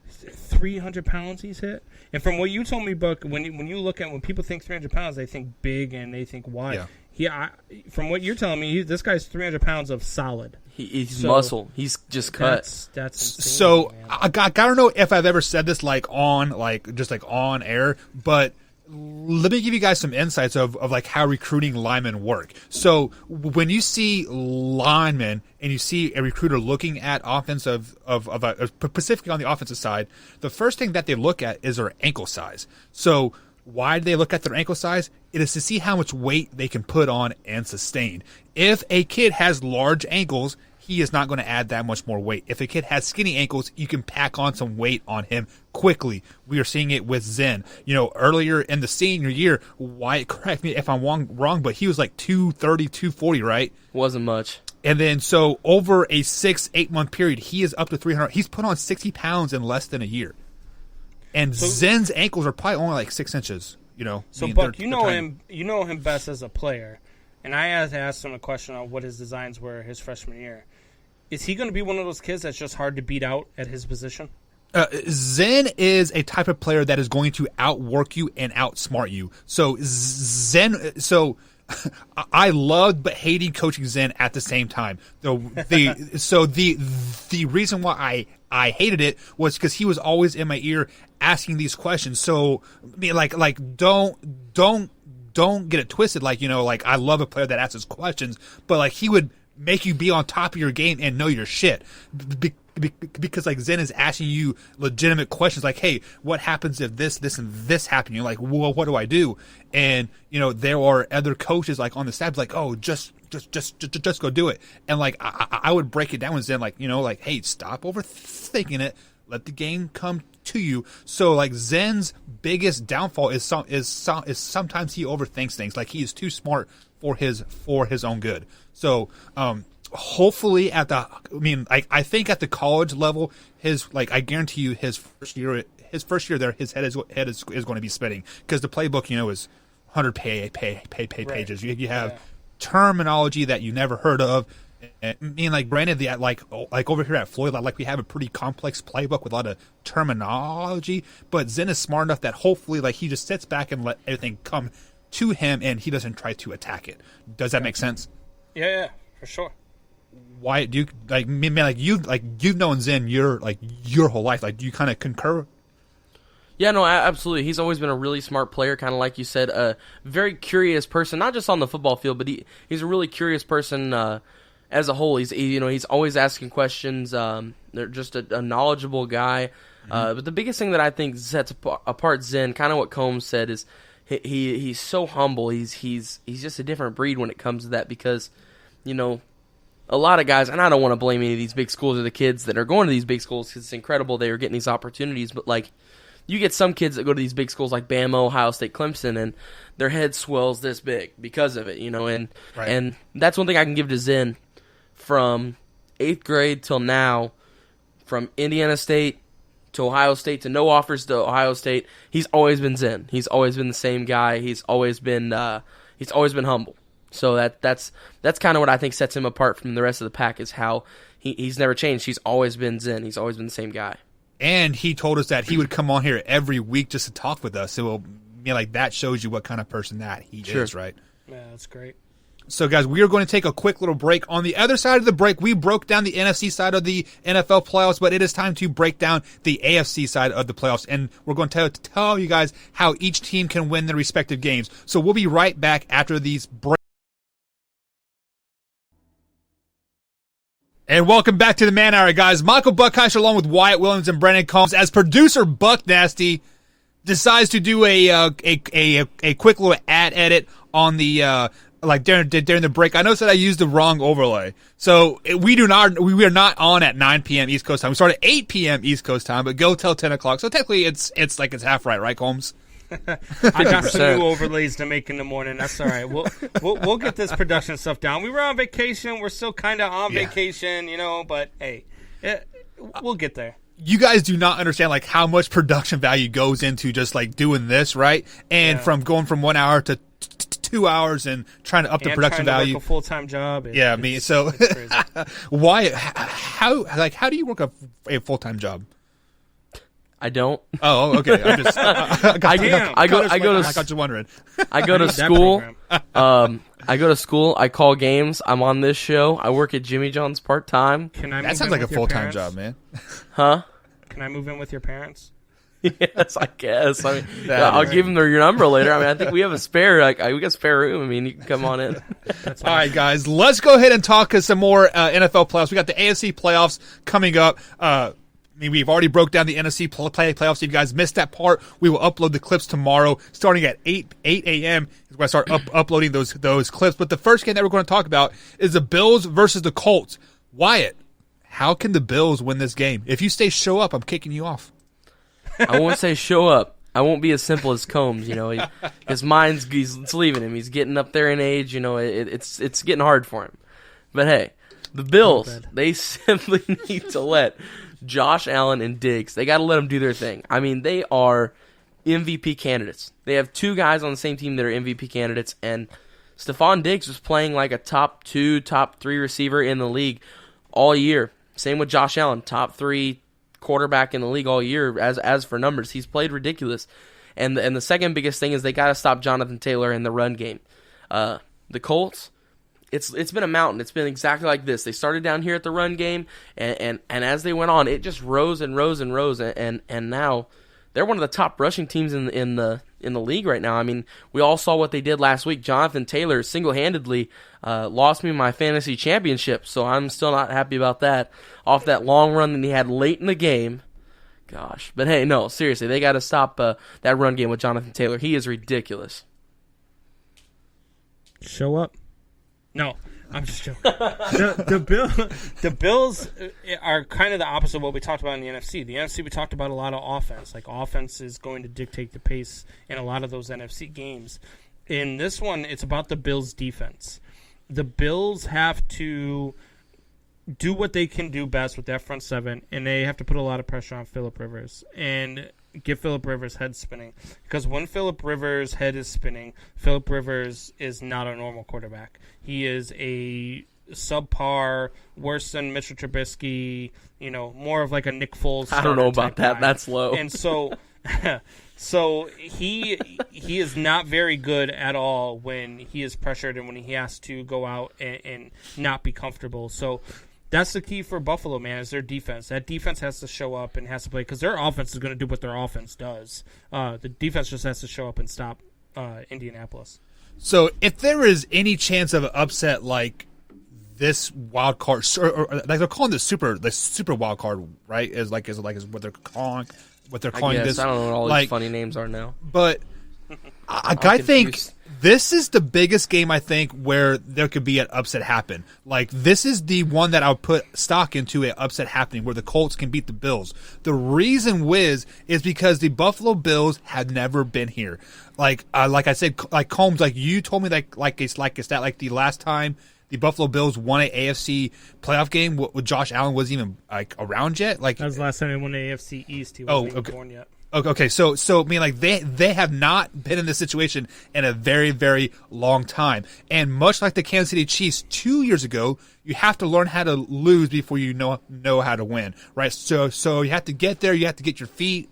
300 pounds he's hit. And from what you told me, Buck, when you look at when people think 300 pounds, they think big and they think wide. Yeah. From what you're telling me, this guy's 300 pounds of solid. He's muscle. He's just cut. That's insane. So man. I don't know if I've ever said this on air, but let me give you guys some insights of like how recruiting linemen work. So when you see linemen and you see a recruiter looking at offensive specifically on the offensive side, the first thing that they look at is their ankle size. So why do they look at their ankle size? It is to see how much weight they can put on and sustain. If a kid has large ankles, he is not going to add that much more weight. If a kid has skinny ankles, you can pack on some weight on him quickly. We are seeing it with Zen. You know, earlier in the senior year, Wyatt, correct me if I'm wrong, but he was like 230, 240, right? Wasn't much. And then so over a 6-8 month period, he is up to 300. He's put on 60 pounds in less than a year. And Zen's ankles are probably only like 6 inches. You know, So, I mean, Buck, they're you know tiny. him. You know him best as a player, and I had to ask him a question on what his designs were his freshman year. Is he going to be one of those kids that's just hard to beat out at his position? Zen is a type of player that is going to outwork you and outsmart you. So I loved but hated coaching Zen at the same time. The reason why I hated it was because he was always in my ear asking these questions. So I mean, like don't get it twisted. Like, you know, like I love a player that asks questions, but like he would make you be on top of your game and know your shit. Because like Zen is asking you legitimate questions like, hey, what happens if this and this happen? You're like, well, what do I do? And you know, there are other coaches like on the staff like, oh, just go do it. And like I would break it down with Zen, like, you know, like, hey, stop overthinking it. Let the game come to you. So like Zen's biggest downfall is sometimes he overthinks things. Like he is too smart for his own good. So hopefully I think at the college level, I guarantee you his first year there, his head is going to be spinning because the playbook, you know, is 100 pages. You have terminology that you never heard of. I mean, like, granted, like over here at Floyd, like we have a pretty complex playbook with a lot of terminology, but Zen is smart enough that hopefully, like, he just sits back and let everything come to him, and he doesn't try to attack it. Does that make sense? Yeah, for sure. Why do you you've known Zen your whole life? Like, do you kind of concur? Yeah, no, absolutely. He's always been a really smart player, kind of like you said, a very curious person, not just on the football field, but he's a really curious person as a whole. He's always asking questions. They're just a knowledgeable guy. But the biggest thing that I think sets apart Zen, kind of what Combs said, is he's so humble. He's just a different breed when it comes to that because, you know, a lot of guys, and I don't want to blame any of these big schools or the kids that are going to these big schools because it's incredible they are getting these opportunities, but like, you get some kids that go to these big schools like Bama, Ohio State, Clemson, and their head swells this big because of it, you know, and that's one thing I can give to Zen from 8th grade till now, from Indiana State to Ohio State to no offers to Ohio State. He's always been Zen. He's always been the same guy. He's always been humble. So that's kind of what I think sets him apart from the rest of the pack is how he's never changed. He's always been Zen. He's always been the same guy. And he told us that he would come on here every week just to talk with us. So, like, that shows you what kind of person that he is, right? Yeah, that's great. So, guys, we are going to take a quick little break. On the other side of the break, we broke down the NFC side of the NFL playoffs, but it is time to break down the AFC side of the playoffs. And we're going to tell you guys how each team can win their respective games. So we'll be right back after these breaks. And welcome back to the Man Hour, guys. Michael Buckheischer along with Wyatt Williams and Brennan Combs as producer Buck Nasty decides to do a quick little ad edit on the during the break. I noticed that I used the wrong overlay. So we are not on at 9 p.m. East Coast time. We start at 8 p.m. East Coast time, but go till 10 o'clock. So technically it's half right, Combs? I got some new overlays to make in the morning. That's all right. We'll get this production stuff down. We were on vacation. We're still kind of on vacation, but hey, we'll get there. You guys do not understand like how much production value goes into just like doing this, right? And from going from 1 hour to 2 hours and trying to up the production value. Work a full-time job. Why? How do you work a full-time job? I don't. Oh, okay. I'm just. I got you wondering. I go to school. I go to school. I call games. I'm on this show. I work at Jimmy John's part time. That sounds like a full-time job, man. Huh? Can I move in with your parents? Yes, I guess. I mean, I'll give them your number later. I mean, I think we have a spare. We got spare room. I mean, you can come on in. All right, guys. Let's go ahead and talk some more NFL playoffs. We got the AFC playoffs coming up. We've already broke down the NFC playoffs. If you guys missed that part, we will upload the clips tomorrow, starting at 8 a.m. is when I start uploading those clips. But the first game that we're going to talk about is the Bills versus the Colts. Wyatt, how can the Bills win this game? If you say show up, I'm kicking you off. I won't say show up. I won't be as simple as Combs. His mind's it's leaving him. He's getting up there in age. It's getting hard for him. But hey, the Bills, they simply need to let Josh Allen and Diggs, they got to let them do their thing. I mean, they are MVP candidates. They have two guys on the same team that are MVP candidates, and Stephon Diggs was playing like a top 2, top 3 receiver in the league all year. Same with Josh Allen, top 3 quarterback in the league all year. As for numbers, he's played ridiculous. And the second biggest thing is they got to stop Jonathan Taylor in the run game. The Colts, It's been a mountain. It's been exactly like this. They started down here at the run game, and as they went on, it just rose and rose and rose, and now they're one of the top rushing teams in the league right now. I mean, we all saw what they did last week. Jonathan Taylor single-handedly lost me my fantasy championship, so I'm still not happy about that. Off that long run that he had late in the game. Gosh. But hey, no, seriously, they got to stop that run game with Jonathan Taylor. He is ridiculous. Show up. No, I'm just joking. The Bills are kind of the opposite of what we talked about in the NFC. The NFC, we talked about a lot of offense. Like, offense is going to dictate the pace in a lot of those NFC games. In this one, it's about the Bills' defense. The Bills have to do what they can do best with that front seven, and they have to put a lot of pressure on Phillip Rivers and get Phillip Rivers' head spinning. Because when Phillip Rivers' head is spinning, Phillip Rivers is not a normal quarterback. He is a subpar, worse than Mitchell Trubisky, more of like a Nick Foles. I don't know about that. Guy. That's low. And so he is not very good at all when he is pressured and when he has to go out and not be comfortable. So that's the key for Buffalo, man, is their defense. That defense has to show up and has to play because their offense is going to do what their offense does. The defense just has to show up and stop Indianapolis. So if there is any chance of an upset like this wild card, or like they're calling the super wild card, right? Is what they're calling this. I don't know what all these funny names are now. But I think this is the biggest game, I think, where there could be an upset happen. Like, this is the one that I would put stock into an upset happening where the Colts can beat the Bills. The reason, Wiz, is because the Buffalo Bills have never been here. Like I said, like Combs, like you told me it's that the last time the Buffalo Bills won an AFC playoff game with Josh Allen wasn't even like around yet. Like, that was the last time they won the AFC East. He wasn't even born yet. Okay, so I mean, like they have not been in this situation in a very, very long time, and much like the Kansas City Chiefs 2 years ago, you have to learn how to lose before you know how to win, right? So you have to get there, you have to get your feet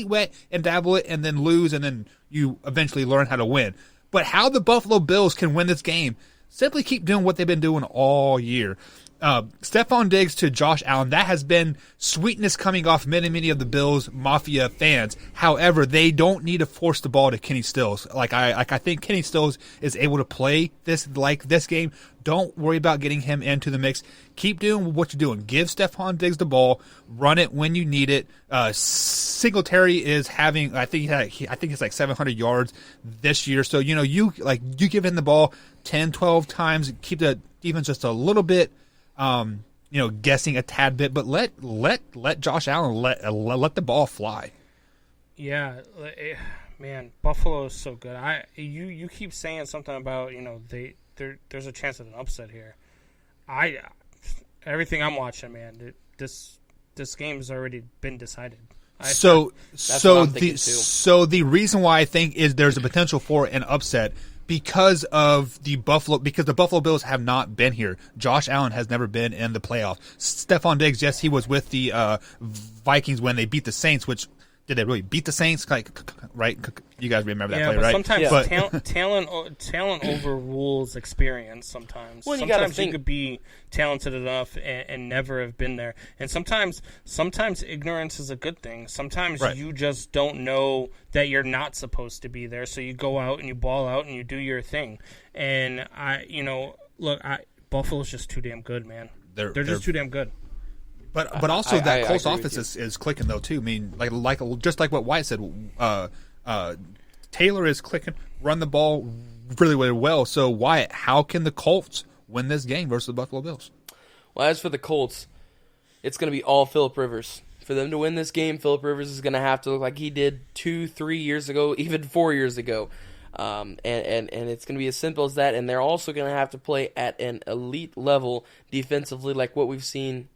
wet and dabble it, and then lose, and then you eventually learn how to win. But how the Buffalo Bills can win this game? Simply keep doing what they've been doing all year. Stephon Diggs to Josh Allen, that has been sweetness coming off many of the Bills Mafia fans. However, they don't need to force the ball to Kenny Stills. I think Kenny Stills is able to play this game. Don't worry about getting him into the mix. Keep doing what you're doing. Give Stephon Diggs the ball. Run it when you need it. Singletary is having, I think it's like 700 yards this year. So you give him the ball 10, 12 times. Keep the defense just a little bit. Guessing a tad bit, but let Josh Allen let the ball fly. Yeah, man, Buffalo is so good. You keep saying something about there's a chance of an upset here. Everything I'm watching, man, this game has already been decided. So the reason why I think is there's a potential for an upset. Because the Buffalo Bills have not been here. Josh Allen has never been in the playoffs. Stephon Diggs, yes, he was with the Vikings when they beat the Saints, which did they really beat the Saints? Right? You guys remember that play, right? Sometimes talent overrules experience. Sometimes, well, sometimes you could be talented enough and never have been there. And sometimes ignorance is a good thing. Sometimes you just don't know that you're not supposed to be there, so you go out and you ball out and you do your thing. And Buffalo's just too damn good, man. They're just too damn good. But also that Colts offense is clicking though too. I mean, just like what White said, Taylor is clicking, run the ball really well. So Wyatt, how can the Colts win this game versus the Buffalo Bills? Well, as for the Colts, it's going to be all Phillip Rivers. For them to win this game, Phillip Rivers is going to have to look like he did 2-3 years ago, even 4 years ago. And it's going to be as simple as that. And they're also going to have to play at an elite level defensively, like what we've seen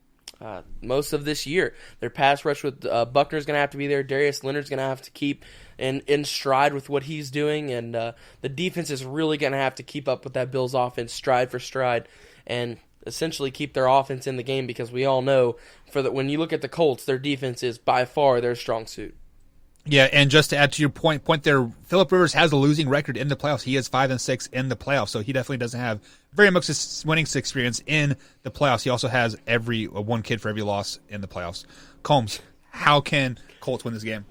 most of this year. Their pass rush with Buckner's going to have to be there. Darius Leonard's going to have to keep in stride with what he's doing, and the defense is really going to have to keep up with that Bills offense stride for stride, and essentially keep their offense in the game, because we all know when you look at the Colts, their defense is by far their strong suit. Yeah, and just to add to your point there, Phillip Rivers has a losing record in the playoffs. He is 5-6 in the playoffs, so he definitely doesn't have very much winning experience in the playoffs. He also has one kid for every loss in the playoffs. Combs, how can Colts win this game?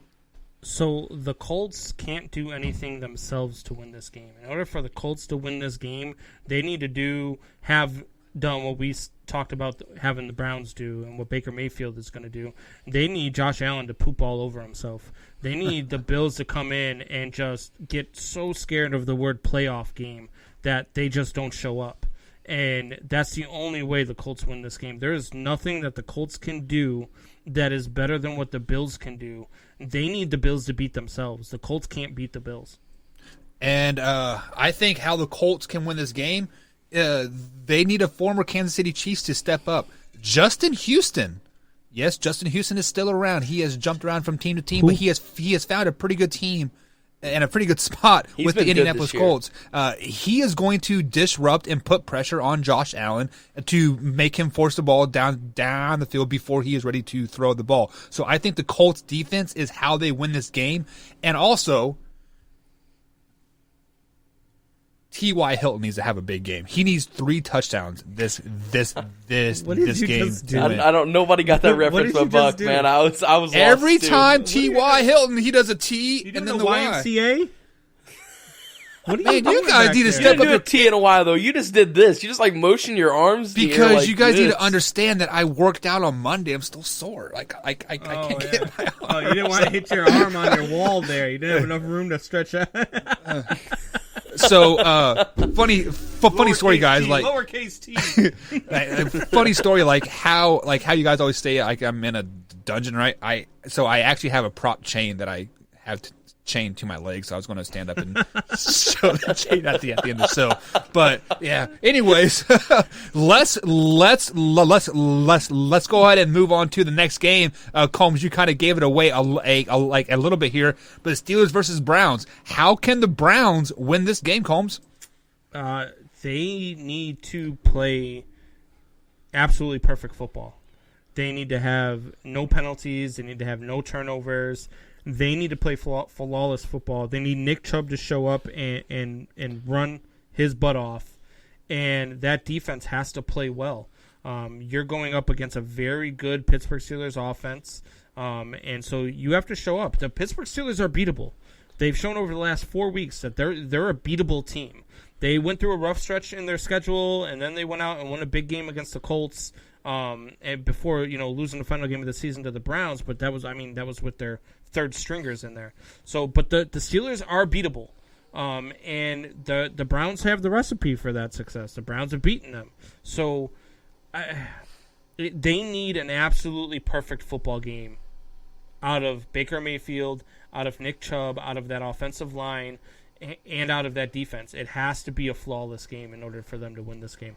So the Colts can't do anything themselves to win this game. In order for the Colts to win this game, they need to have done what we talked about having the Browns do and what Baker Mayfield is going to do. They need Josh Allen to poop all over himself. They need the Bills to come in and just get so scared of the word playoff game that they just don't show up. And that's the only way the Colts win this game. There is nothing that the Colts can do that is better than what the Bills can do. They need the Bills to beat themselves. The Colts can't beat the Bills. And I think how the Colts can win this game, they need a former Kansas City Chiefs to step up. Justin Houston. Yes, Justin Houston is still around. He has jumped around from team to team, but he has found a pretty good team and a pretty good spot with the Indianapolis Colts. He is going to disrupt and put pressure on Josh Allen to make him force the ball down the field before he is ready to throw the ball. So I think the Colts defense is how they win this game. And also, T.Y. Hilton needs to have a big game. He needs 3 touchdowns this game. I don't. Nobody got that reference but Buck, man. I was lost every too. time T.Y. Hilton, he does a T and then the YMCA. What are you guys need to step up. You didn't do a T in a while though. You just did this. You just motion your arms because you guys need to understand that I worked out on Monday. I'm still sore. I can't get my arm. Oh, you didn't want to hit your arm on your wall there. You didn't have enough room to stretch out. So funny story, guys. Lowercase t. Funny story, how you guys always say I'm in a dungeon, right? I actually have a prop chain that I have chained to my legs. So I was going to stand up and show the chain at the end of the show. But yeah. Anyways, let's go ahead and move on to the next game. Combs, you kind of gave it away a little bit here, but Steelers versus Browns. How can the Browns win this game, Combs? They need to play absolutely perfect football. They need to have no penalties. They need to have no turnovers. They need to play flawless football. They need Nick Chubb to show up and run his butt off. And that defense has to play well. You're going up against a very good Pittsburgh Steelers offense, and so you have to show up. The Pittsburgh Steelers are beatable. They've shown over the last 4 weeks that they're a beatable team. They went through a rough stretch in their schedule, and then they went out and won a big game against the Colts, and before losing the final game of the season to the Browns. But that was with their third stringers in there. So, but the Steelers are beatable, and the Browns have the recipe for that success. The Browns have beaten them, so they need an absolutely perfect football game out of Baker Mayfield, out of Nick Chubb, out of that offensive line, and out of that defense. It has to be a flawless game in order for them to win this game.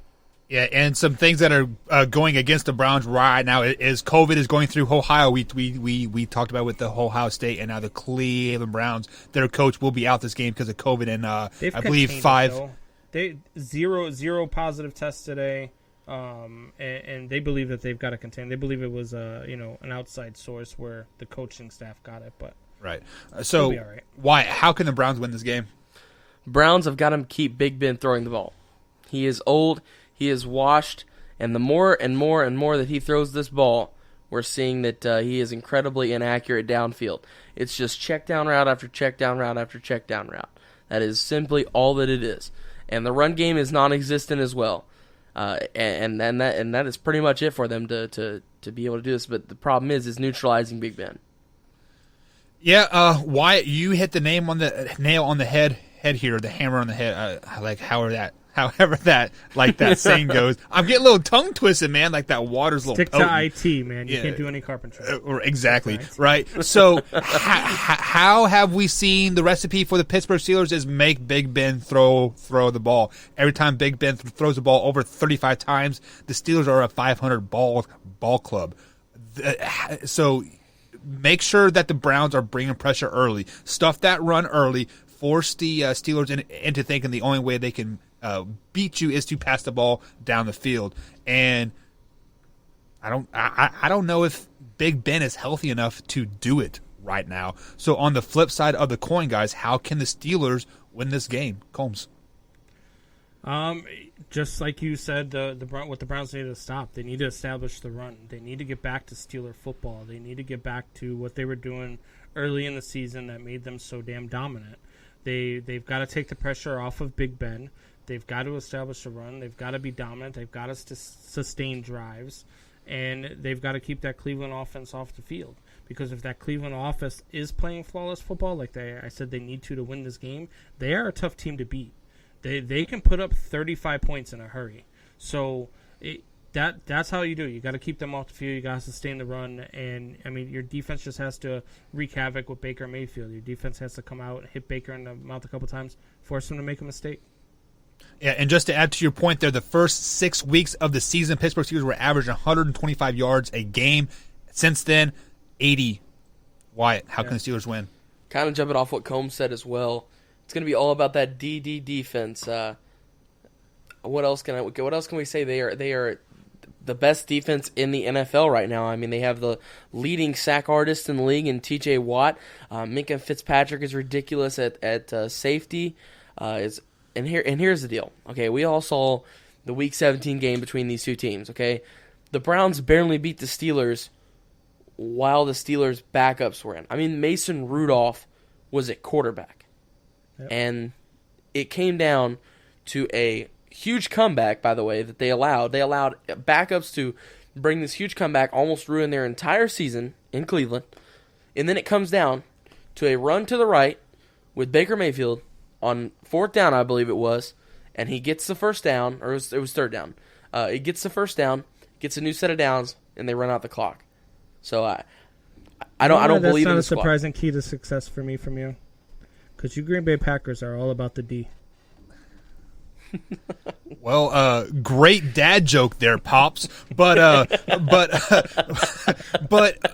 Yeah, and some things that are going against the Browns right now is COVID is going through Ohio. We talked about with the Ohio State and now the Cleveland Browns. Their coach will be out this game because of COVID, and I believe 5. They zero positive tests today, and they believe that they've got to contain. They believe it was an outside source where the coaching staff got it, but right. So be all right. Why? How can the Browns win this game? Browns have got to keep Big Ben throwing the ball. He is old. He is washed, and the more and more and more that he throws this ball, we're seeing that he is incredibly inaccurate downfield. It's just check down route after check down route after check down route. That is simply all that it is. And the run game is non-existent as well. And that is pretty much it for them to be able to do this. But the problem is neutralizing Big Ben. Yeah, Wyatt, you hit the nail on the head here, the hammer on the head. However that saying goes. I'm getting a little tongue twisted, man. Like that water's a little Stick potent. to IT, man. You can't do any carpentry. Exactly, right? So how have we seen the recipe for the Pittsburgh Steelers is make Big Ben throw the ball. Every time Big Ben throws the ball over 35 times, the Steelers are a 500 ball club. So make sure that the Browns are bringing pressure early. Stuff that run early. Force the Steelers into thinking the only way they can beat you is to pass the ball down the field. And I don't know if Big Ben is healthy enough to do it right now. So on the flip side of the coin, guys, how can the Steelers win this game? Combs. Just like you said, what the Browns need to stop. They need to establish the run. They need to get back to Steeler football. They need to get back to what they were doing early in the season that made them so damn dominant. They've got to take the pressure off of Big Ben. They've got to establish a run. They've got to be dominant. They've got to sustain drives. And they've got to keep that Cleveland offense off the field. Because if that Cleveland offense is playing flawless football, like I said they need to win this game, they are a tough team to beat. They can put up 35 points in a hurry. So that's how you do it. You got to keep them off the field. You got to sustain the run. And, your defense just has to wreak havoc with Baker Mayfield. Your defense has to come out and hit Baker in the mouth a couple times, force him to make a mistake. Yeah, and just to add to your point there, the first 6 weeks of the season, Pittsburgh Steelers were averaging 125 yards a game. Since then, 80. Wyatt, how can the Steelers win? Kind of jumping off what Combs said as well. It's going to be all about that DD defense. What else can we say? They are the best defense in the NFL right now. They have the leading sack artist in the league in T.J. Watt. Minka Fitzpatrick is ridiculous at safety. And here's the deal. Okay, we all saw the Week 17 game between these two teams. Okay, the Browns barely beat the Steelers while the Steelers' backups were in. Mason Rudolph was at quarterback, and it came down to a huge comeback. By the way, that they allowed backups to bring this huge comeback, almost ruin their entire season in Cleveland, and then it comes down to a run to the right with Baker Mayfield on 4th down, I believe it was, and he gets the first down, or it was 3rd down. He gets the first down, gets a new set of downs, and they run out the clock. So I don't believe in the That's not a surprising key to success for me from you, because you Green Bay Packers are all about the D. Well, great dad joke there, Pops. But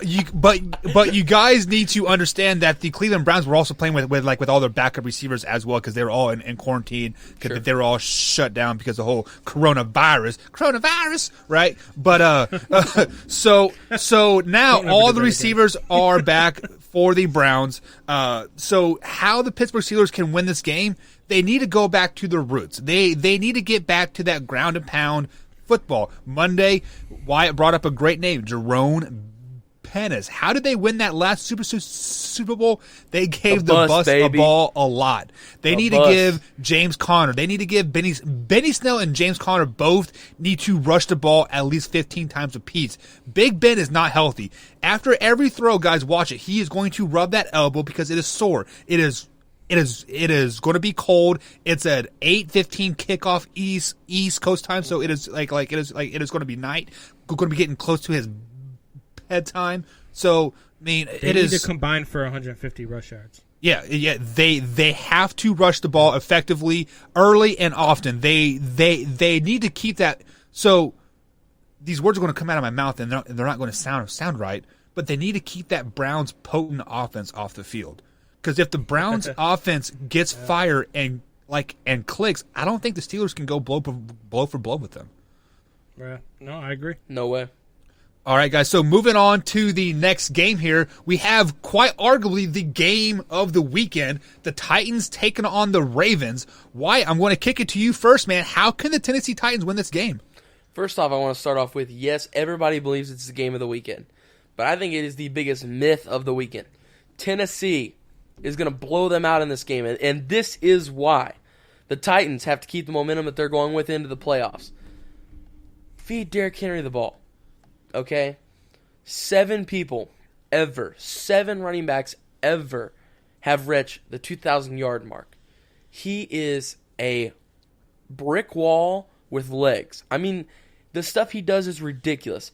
you guys need to understand that the Cleveland Browns were also playing with all their backup receivers as well, because they were all in quarantine, because they were all shut down because of the whole coronavirus, right? But so now all the receivers are back for the Browns. So how the Pittsburgh Steelers can win this game? They need to go back to their roots. They need to get back to that ground and pound football. Monday, Wyatt brought up a great name, Jerome Pennis. How did they win that last Super Bowl? They gave the bus a ball a lot. They need to give James Conner. They need to give Benny Snell and James Conner both need to rush the ball at least 15 times apiece. Big Ben is not healthy. After every throw, guys, watch it. He is going to rub that elbow because it is sore. It is going to be cold. It's an 8:15 kickoff East Coast time, so it is it is going to be night. Going to be getting close to his bedtime. So I mean, they need to combine for 150 rush yards. Yeah. They have to rush the ball effectively, early and often. They need to keep that. So these words are going to come out of my mouth, and they're not going to sound right. But they need to keep that Browns potent offense off the field. Because if the Browns offense gets fire and clicks, I don't think the Steelers can go blow for blow with them. Yeah. No, I agree. No way. All right, guys, so moving on to the next game here, we have quite arguably the game of the weekend, the Titans taking on the Ravens. Wyatt, I'm going to kick it to you first, man. How can the Tennessee Titans win this game? First off, I want to start off with, yes, everybody believes it's the game of the weekend, but I think it is the biggest myth of the weekend. Tennessee is going to blow them out in this game, and this is why. The Titans have to keep the momentum that they're going with into the playoffs. Feed Derrick Henry the ball. Okay? 7 running backs ever have reached the 2,000-yard mark. He is a brick wall with legs. I mean, the stuff he does is ridiculous.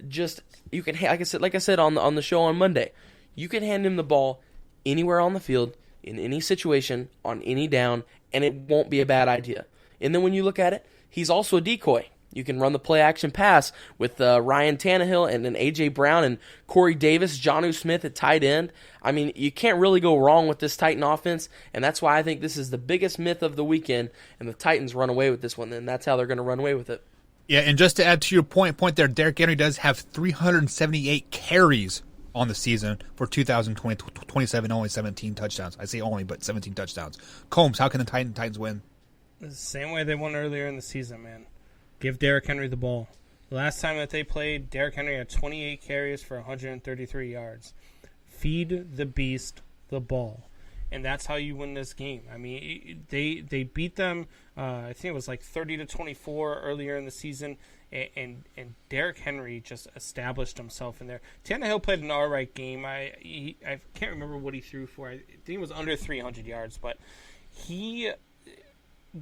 Just, you can, like I said on the show on Monday, you can hand him the ball anywhere on the field, in any situation, on any down, and it won't be a bad idea. And then when you look at it, he's also a decoy. You can run the play-action pass with Ryan Tannehill and then A.J. Brown and Corey Davis, Jonnu Smith at tight end. I mean, you can't really go wrong with this Titan offense, and that's why I think this is the biggest myth of the weekend, and the Titans run away with this one, and that's how they're going to run away with it. Yeah, and just to add to your point there, Derrick Henry does have 378 carries on the season for 2027, only 17 touchdowns. I say only, but 17 touchdowns. Combs, how can the Titans win? The same way they won earlier in the season, man. Give Derrick Henry the ball. The last time that they played, Derrick Henry had 28 carries for 133 yards. Feed the beast the ball. And that's how you win this game. I mean, they beat them, I think it was like 30-24 earlier in the season, and Derrick Henry just established himself in there. Tannehill played an all right game. I can't remember what he threw for. I think it was under 300 yards, but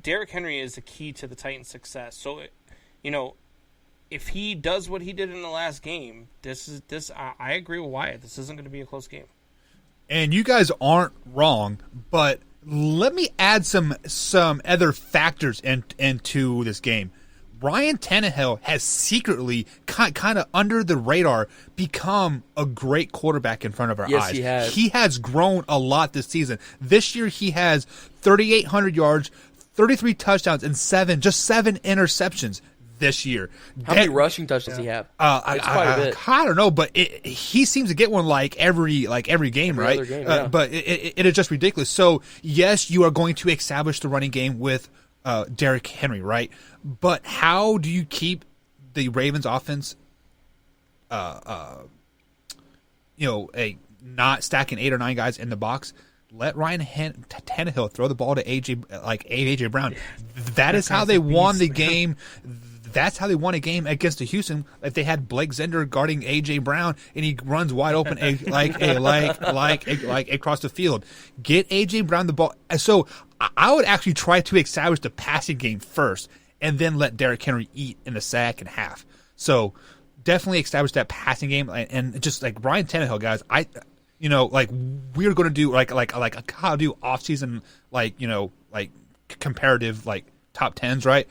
Derrick Henry is the key to the Titans' success. So, if he does what he did in the last game, I agree with Wyatt. This isn't going to be a close game. And you guys aren't wrong, but let me add some other factors into this game. Ryan Tannehill has secretly, kind of under the radar, become a great quarterback in front of our eyes. Yes, he has. He has grown a lot this season. This year he has 3,800 yards, 33 touchdowns, and 7 interceptions this year. How many rushing touchdowns does he have? It's quite a bit. I don't know, but he seems to get one every game, right? Other game, yeah. But it is just ridiculous. So yes, you are going to establish the running game with Derrick Henry, right? But how do you keep the Ravens offense, not stacking 8 or 9 guys in the box? Let Ryan Tannehill throw the ball to AJ Brown. That is how they won the game. That's how they won a game against Houston. If they had Blake Zender guarding AJ Brown and he runs wide open like across the field, get AJ Brown the ball. So I would actually try to establish the passing game first, and then let Derrick Henry eat in the second half. So definitely establish that passing game, and just like Ryan Tannehill, guys. We're going to do how to do off season comparative top 10s, right?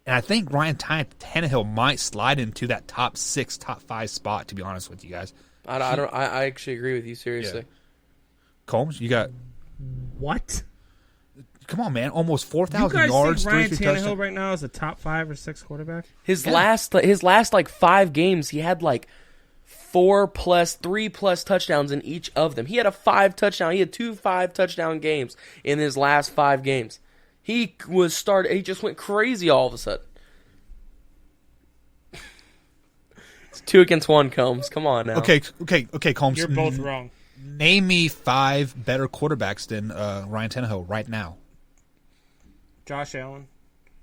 And I think Ryan Tannehill might slide into that top 6, top 5 spot, to be honest with you guys. I actually agree with you, seriously. Yeah. Combs, you got what? Come on, man! Almost 4,000 yards. You guys think Ryan Tannehill right now is a top 5 or 6 quarterback? His last 5 games, he had 3+ touchdowns in each of them. He had 2 5-touchdown games in his last 5 games. He just went crazy all of a sudden. It's 2 against 1, Combs. Come on now. Okay, Combs. You're both wrong. Name me 5 better quarterbacks than Ryan Tannehill right now. Josh Allen.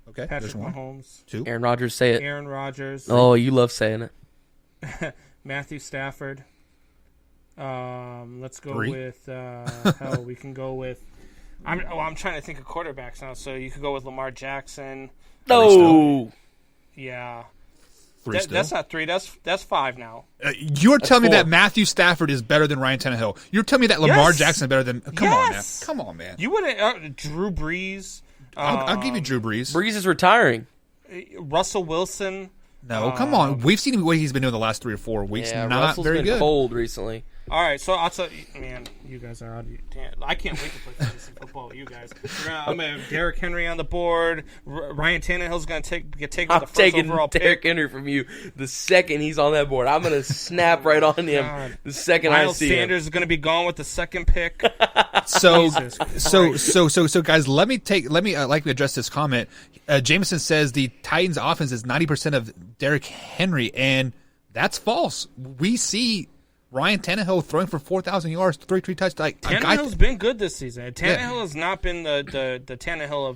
Okay, Patrick there's 1. Mahomes. 2. Aaron Rodgers, say it. Aaron Rodgers. Oh, you love saying it. Matthew Stafford. Let's go 3. with we can go with. I'm trying to think of quarterbacks now. So you could go with Lamar Jackson. No. Yeah. 3 still. That's not 3. That's 5 now. You're telling me 4. that Matthew Stafford is better than Ryan Tannehill. You're telling me that Lamar Yes. Jackson is better than. Come Yes. on, man. Come on, man. You wouldn't. Drew Brees. I'll give you Drew Brees. Breeze is retiring. Russell Wilson. No, come on. We've seen what he's been doing the last 3 or 4 weeks. Yeah, Not Russell's very been good. cold recently. All right, so I'll tell you, man, you guys are out. I can't wait to play fantasy football with you guys. I'm going to have Derrick Henry on the board. Ryan Tannehill's going to get taken I'm with the first taking overall Derrick pick. Henry from you the second he's on that board. I'm going to snap right on him God. the second I Miles see Sanders is going to be gone with the second pick. So, Jesus guys, let me address this comment. Jameson says the Titans' offense is 90% of Derrick Henry, and that's false. We see Ryan Tannehill throwing for 4,000 yards, 33 touchdowns. Tannehill's been good this season. Tannehill has not been the Tannehill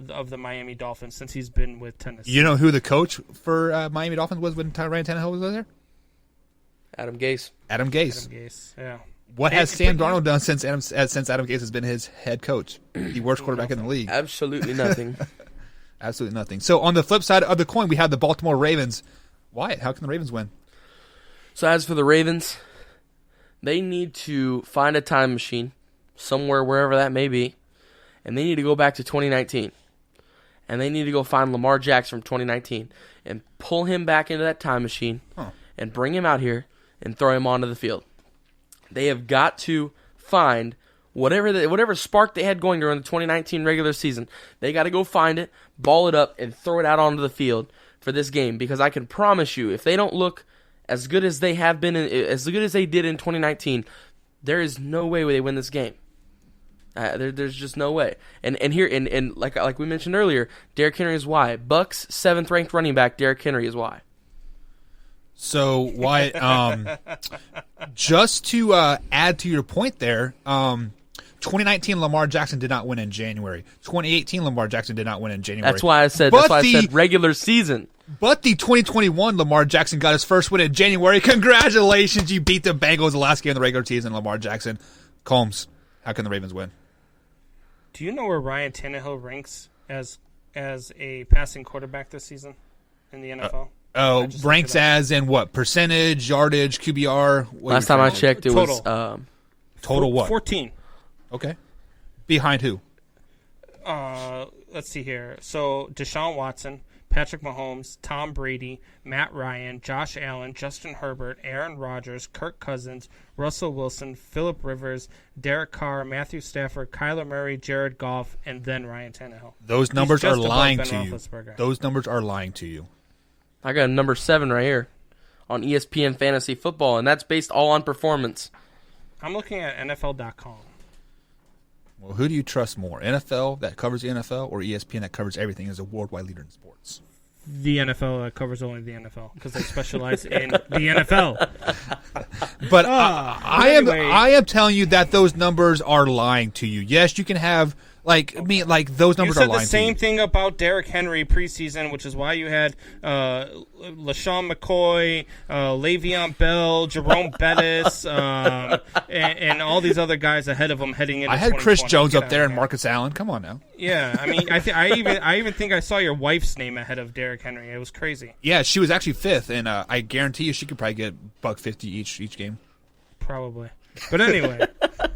of the Miami Dolphins since he's been with Tennessee. You know who the coach for Miami Dolphins was when Ryan Tannehill was there? Adam Gase. Adam Gase. Yeah. What has Sam Darnold done since Adam Gase has been his head coach? The worst quarterback in the league. Absolutely nothing. Absolutely nothing. So on the flip side of the coin, we have the Baltimore Ravens. Wyatt, how can the Ravens win? So as for the Ravens, they need to find a time machine somewhere, wherever that may be, and they need to go back to 2019. And they need to go find Lamar Jackson from 2019 and pull him back into that time machine and bring him out here and throw him onto the field. They have got to find whatever spark they had going during the 2019 regular season. They got to go find it, ball it up, and throw it out onto the field for this game. Because I can promise you, if they don't look as good as they have been, as good as they did in 2019, there is no way they win this game. There's just no way. And like we mentioned earlier, Derrick Henry is why. Bucks 7th ranked running back Derrick Henry is why. So Wyatt, just to add to your point there, 2019 Lamar Jackson did not win in January. 2018 Lamar Jackson did not win in January. That's why I said regular season. But the 2021 Lamar Jackson got his first win in January. Congratulations, you beat the Bengals the last game of the regular season. Lamar Jackson. Combs, how can the Ravens win? Do you know where Ryan Tannehill ranks as a passing quarterback this season in the NFL? Ranks as in what? Percentage, yardage, QBR? Last time I checked, it was total what? 14. Okay. Behind who? Let's see here. So Deshaun Watson, Patrick Mahomes, Tom Brady, Matt Ryan, Josh Allen, Justin Herbert, Aaron Rodgers, Kirk Cousins, Russell Wilson, Phillip Rivers, Derek Carr, Matthew Stafford, Kyler Murray, Jared Goff, and then Ryan Tannehill. Those numbers are just above lying Ben to you. Roethlisberger. Those numbers are lying to you. I got number 7 right here on ESPN Fantasy Football, and that's based all on performance. I'm looking at NFL.com. Well, who do you trust more? NFL that covers the NFL or ESPN that covers everything as a worldwide leader in sports? The NFL covers only the NFL because they specialize in the NFL. But anyway. I am telling you that those numbers are lying to you. Yes, you can have those numbers are lying to you. You said the same thing about Derrick Henry preseason, which is why you had LaShawn McCoy, Le'Veon Bell, Jerome Bettis, and all these other guys ahead of him heading into. I had Chris 2020. Jones Get up there out and of Marcus Allen. Come on now. Yeah, I mean, I even think I saw your wife's name ahead of Derrick Henry. It was crazy. Yeah, she was actually 5th, and I guarantee you she could probably get $150 each game. Probably. But anyway,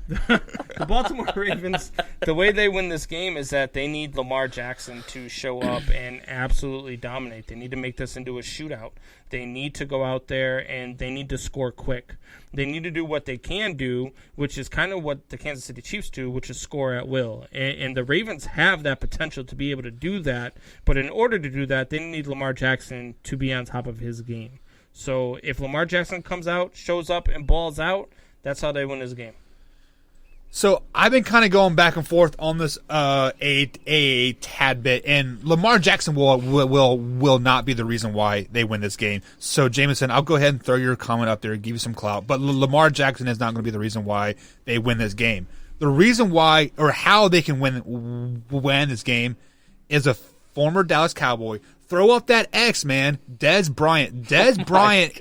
the Baltimore Ravens, the way they win this game is that they need Lamar Jackson to show up and absolutely dominate. They need to make this into a shootout. They need to go out there and they need to score quick. They need to do what they can do, which is kind of what the Kansas City Chiefs do, which is score at will. And the Ravens have that potential to be able to do that. But in order to do that, they need Lamar Jackson to be on top of his game. So if Lamar Jackson comes out, shows up, and balls out, that's how they win this game. So I've been kind of going back and forth on this a tad bit, and Lamar Jackson will not be the reason why they win this game. So Jameson, I'll go ahead and throw your comment up there and give you some clout. But Lamar Jackson is not going to be the reason why they win this game. The reason why or how they can win this game is a former Dallas Cowboy. Throw up that X, man. Dez Bryant. Dez Bryant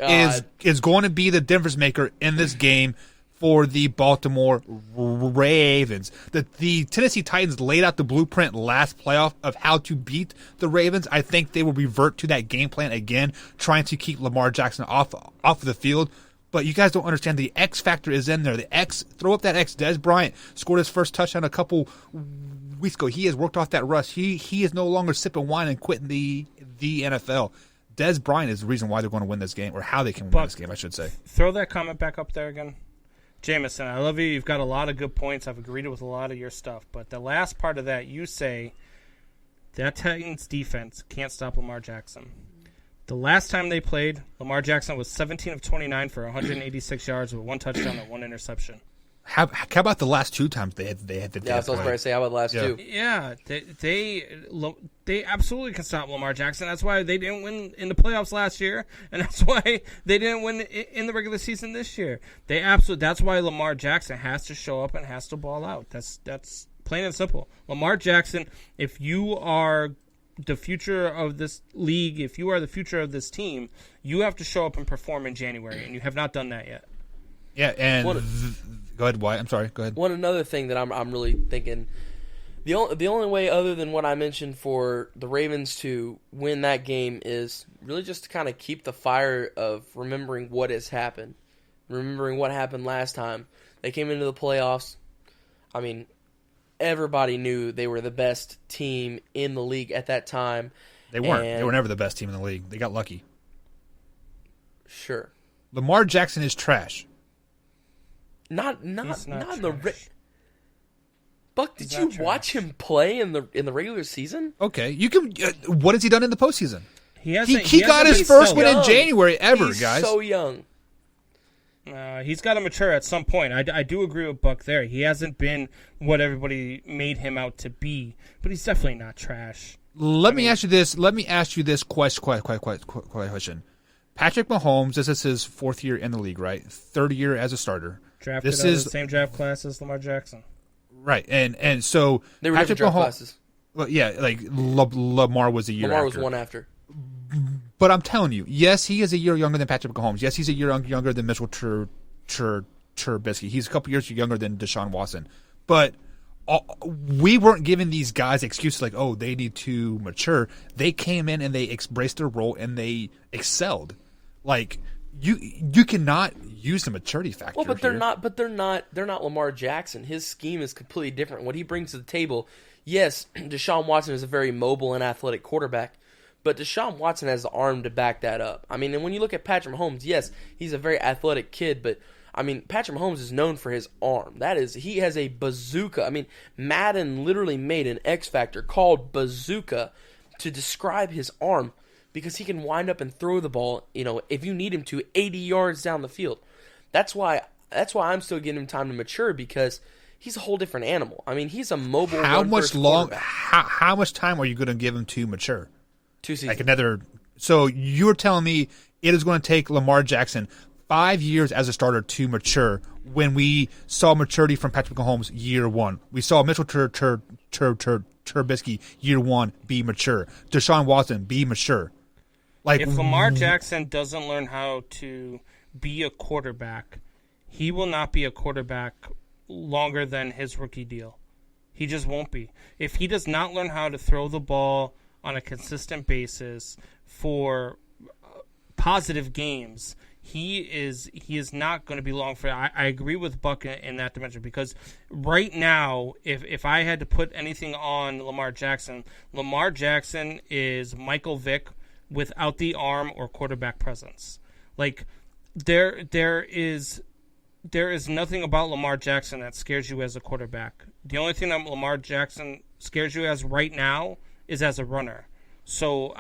is going to be the difference maker in this game for the Baltimore Ravens. The Tennessee Titans laid out the blueprint last playoff of how to beat the Ravens. I think they will revert to that game plan again, trying to keep Lamar Jackson off of the field. But you guys don't understand, the X factor is in there. The X, throw up that X. Dez Bryant scored his first touchdown a couple weeks ago. He has worked off that rust. He is no longer sipping wine and quitting the NFL. Dez Bryant is the reason why they're going to win this game, or how they can win this game, I should say. Throw that comment back up there again. Jameson, I love you. You've got a lot of good points. I've agreed with a lot of your stuff. But the last part of that, you say that Titans defense can't stop Lamar Jackson. The last time they played, Lamar Jackson was 17 of 29 for 186 yards with 1 touchdown and 1 interception. How about the last 2 times they had Yeah, that's what I was going to say. How about the last 2? Yeah, they absolutely can stop Lamar Jackson. That's why they didn't win in the playoffs last year, and that's why they didn't win in the regular season this year. That's why Lamar Jackson has to show up and has to ball out. That's plain and simple. Lamar Jackson, if you are the future of this league, if you are the future of this team, you have to show up and perform in January, and you have not done that yet. Yeah, and go ahead, Wyatt. I'm sorry. Go ahead. One another thing that I'm really thinking, the only way other than what I mentioned for the Ravens to win that game is really just to kind of keep the fire of remembering what has happened, remembering what happened last time. They came into the playoffs. I mean, everybody knew they were the best team in the league at that time. They weren't. They were never the best team in the league. They got lucky. Sure. Lamar Jackson is trash. Not in the Buck, did you trash. watch him play in the regular season? Okay, you can. What has he done in the postseason? He got his first win in January ever, He's guys. So young. He's got to mature at some point. I do agree with Buck there. He hasn't been what everybody made him out to be, but he's definitely not trash. Let me ask you this question. Patrick Mahomes, this is his 4th year in the league, right? 3rd year as a starter. Drafted out of the same draft class as Lamar Jackson. Right, and so They were Patrick different draft Mahomes, classes. well, yeah, like Lamar was a year Lamar after. was one after. But I'm telling you, yes, he is a year younger than Patrick Mahomes. Yes, he's a year younger than Mitchell Trubisky. He's a couple years younger than Deshaun Watson. But we weren't giving these guys excuses like, oh, they need to mature. They came in and they embraced their role and they excelled. Like you cannot use the maturity factor. Well, but here. they're not Lamar Jackson. His scheme is completely different. What he brings to the table, yes, Deshaun Watson is a very mobile and athletic quarterback, but Deshaun Watson has the arm to back that up. I mean, and when you look at Patrick Mahomes, yes, he's a very athletic kid, but I mean, Patrick Mahomes is known for his arm. He has a bazooka. I mean, Madden literally made an X Factor called bazooka to describe his arm because he can wind up and throw the ball, if you need him to, 80 yards down the field. That's why I'm still giving him time to mature because he's a whole different animal. I mean, he's a mobile. How much time are you going to give him to mature? 2 seasons. So you're telling me it is going to take Lamar Jackson 5 years as a starter to mature when we saw maturity from Patrick Mahomes year 1. We saw Mitchell Trubisky year 1 be mature. Deshaun Watson be mature. Like, if Lamar Jackson doesn't learn how to be a quarterback, he will not be a quarterback longer than his rookie deal. He just won't be. If he does not learn how to throw the ball on a consistent basis for positive games, he is not going to be long for. I agree with Buck in that dimension because right now, if I had to put anything on Lamar Jackson is Michael Vick without the arm or quarterback presence. Like there is nothing about Lamar Jackson that scares you as a quarterback. The only thing that Lamar Jackson scares you as right now is as a runner. So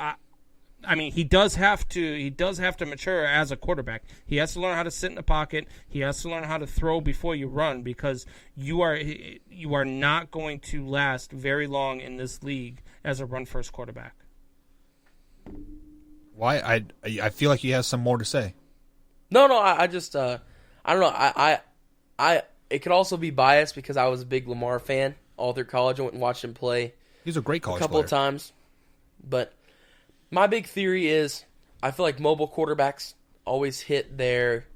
I mean, he does have to mature as a quarterback. He has to learn how to sit in the pocket. He has to learn how to throw before you run, because you are not going to last very long in this league as a run first quarterback. Why? I feel like you have some more to say. No, I just I don't know. I it could also be biased because I was a big Lamar fan all through college. I went and watched him play. He's a great college player. A couple of times, but my big theory is I feel like mobile quarterbacks always hit their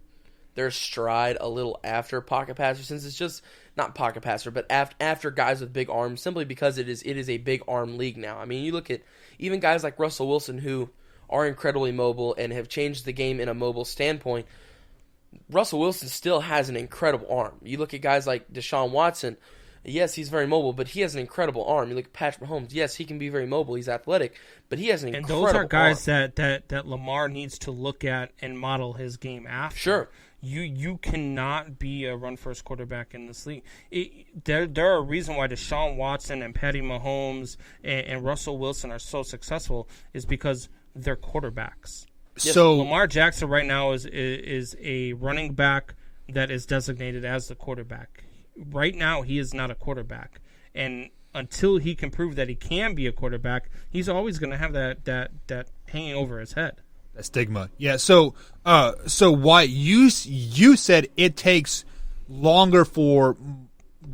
stride a little after pocket passer, since it's just not pocket passer, but after guys with big arms, simply because it is a big arm league now. I mean, you look at even guys like Russell Wilson, who are incredibly mobile and have changed the game in a mobile standpoint. Russell Wilson still has an incredible arm. You look at guys like Deshaun Watson. Yes, he's very mobile, but he has an incredible arm. You look at Patrick Mahomes. Yes, he can be very mobile. He's athletic, but he has an incredible arm. And those are guys that Lamar needs to look at and model his game after. Sure. You cannot be a run-first quarterback in this league. There are a reason why Deshaun Watson and Patty Mahomes and Russell Wilson are so successful is because they're quarterbacks. So Lamar Jackson right now is a running back that is designated as the quarterback. Right now, he is not a quarterback, and until he can prove that he can be a quarterback, he's always going to have that hanging over his head. That stigma, yeah. So why you said it takes longer for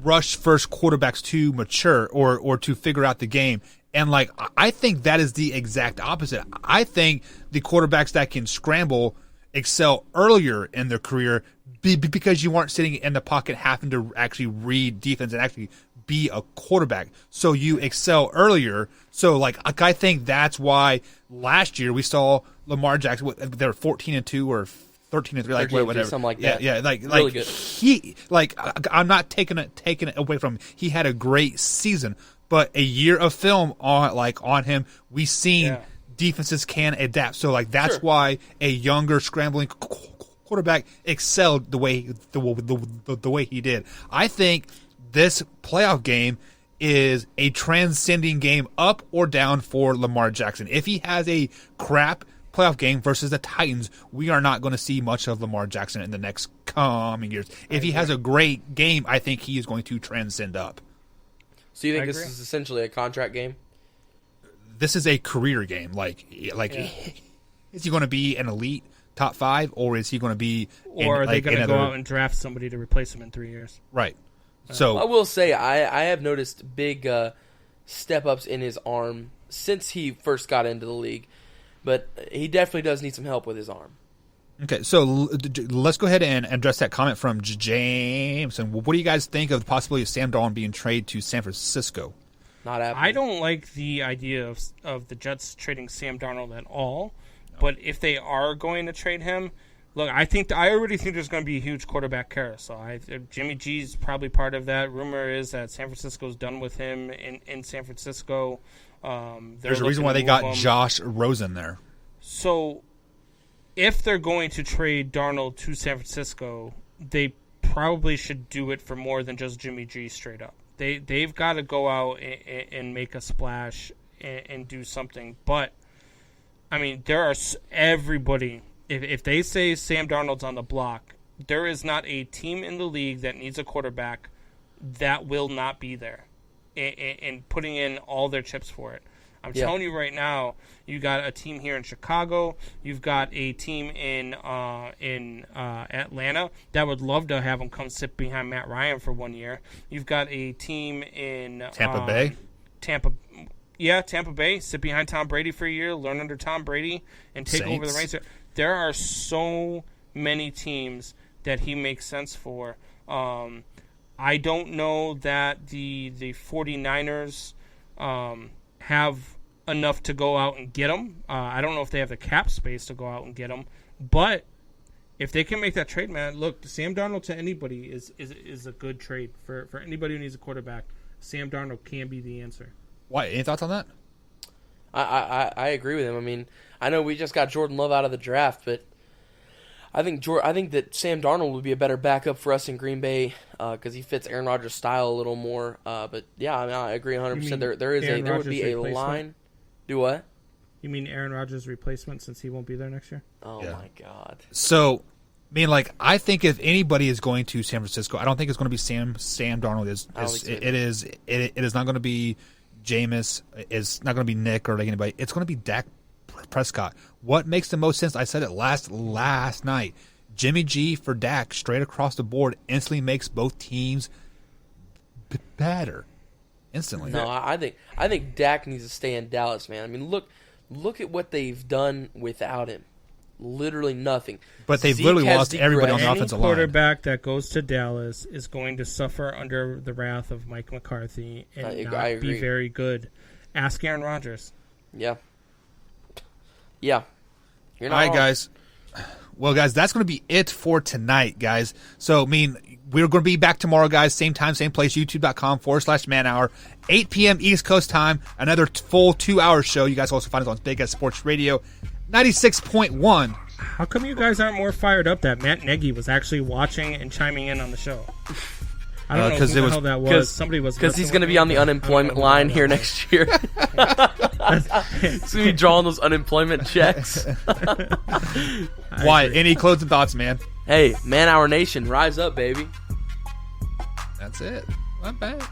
rush first quarterbacks to mature or to figure out the game, and like I think that is the exact opposite. I think the quarterbacks that can scramble excel earlier in their career because you weren't sitting in the pocket having to actually read defense and actually be a quarterback. So you excel earlier. So like I think that's why last year we saw Lamar Jackson. They were 14-2 or 13-3, like whatever, something like that. Yeah, really good. He I'm not taking it away from him. He had a great season, but a year of film on him, we've seen defenses can adapt. So like that's why a younger scrambling quarterback excelled the way he did. I think this playoff game is a transcending game up or down for Lamar Jackson. If he has a crap playoff game versus the Titans, we are not going to see much of Lamar Jackson in the next coming years. If he has a great game, I think he is going to transcend up. So you think this is essentially a contract game? This is a career game. Is he going to be an elite top 5, or is he going to be? Or are they going to go out and draft somebody to replace him in 3 years? Right. So I will say I have noticed big step ups in his arm since he first got into the league, but he definitely does need some help with his arm. Okay, so let's go ahead and address that comment from James. And what do you guys think of the possibility of Sam Darnold being traded to San Francisco? Not happening. I don't like the idea of the Jets trading Sam Darnold at all. But if they are going to trade him, look, I already think there's going to be a huge quarterback carousel. Jimmy G's probably part of that. Rumor is that San Francisco's done with him in San Francisco. There's a reason why they got Josh Rosen there. So if they're going to trade Darnold to San Francisco, they probably should do it for more than just Jimmy G straight up. They've got to go out and make a splash and do something. But I mean, there are everybody. If they say Sam Darnold's on the block, there is not a team in the league that needs a quarterback that will not be there and putting in all their chips for it. I'm telling you right now, you got a team here in Chicago. You've got a team in Atlanta that would love to have him come sit behind Matt Ryan for 1 year. You've got a team in Tampa Bay. Tampa Bay, sit behind Tom Brady for a year, learn under Tom Brady, and take over the reins. There are so many teams that he makes sense for. I don't know that the 49ers have enough to go out and get him. I don't know if they have the cap space to go out and get him. But if they can make that trade, man, look, Sam Darnold to anybody is a good trade. For anybody who needs a quarterback, Sam Darnold can be the answer. Why? Any thoughts on that? I agree with him. I mean, I know we just got Jordan Love out of the draft, but I think that Sam Darnold would be a better backup for us in Green Bay because he fits Aaron Rodgers' style a little more. But yeah, I mean, I agree 100%. There would be a line. Do what? You mean Aaron Rodgers' replacement since he won't be there next year? Oh my God. So, I mean, like, I think if anybody is going to San Francisco, I don't think it's going to be Sam Darnold. It is not going to be Jameis. It's not going to be Nick or like anybody. It's going to be Dak Prescott. What makes the most sense? I said it last night. Jimmy G for Dak straight across the board instantly makes both teams better. Instantly. No, I think Dak needs to stay in Dallas, man. I mean, look at what they've done without him. Literally nothing. But they've literally lost everybody on the offensive line. Any quarterback that goes to Dallas is going to suffer under the wrath of Mike McCarthy and not be very good. Ask Aaron Rodgers. Yeah. All right, guys. Well, guys, that's going to be it for tonight, guys. So, I mean, we're going to be back tomorrow, guys. Same time, same place, youtube.com/manhour. 8 p.m. East Coast time. Another full 2-hour show. You guys also find us on Big S Sports Radio 96.1. How come you guys aren't more fired up that Matt Nagy was actually watching and chiming in on the show? I don't know who the hell that was. Somebody was because he's going to be on the unemployment line here next year. He's going to be drawing those unemployment checks. Why? Any closing thoughts, man? Hey, Man Hour Nation, rise up, baby. That's it. Not bad.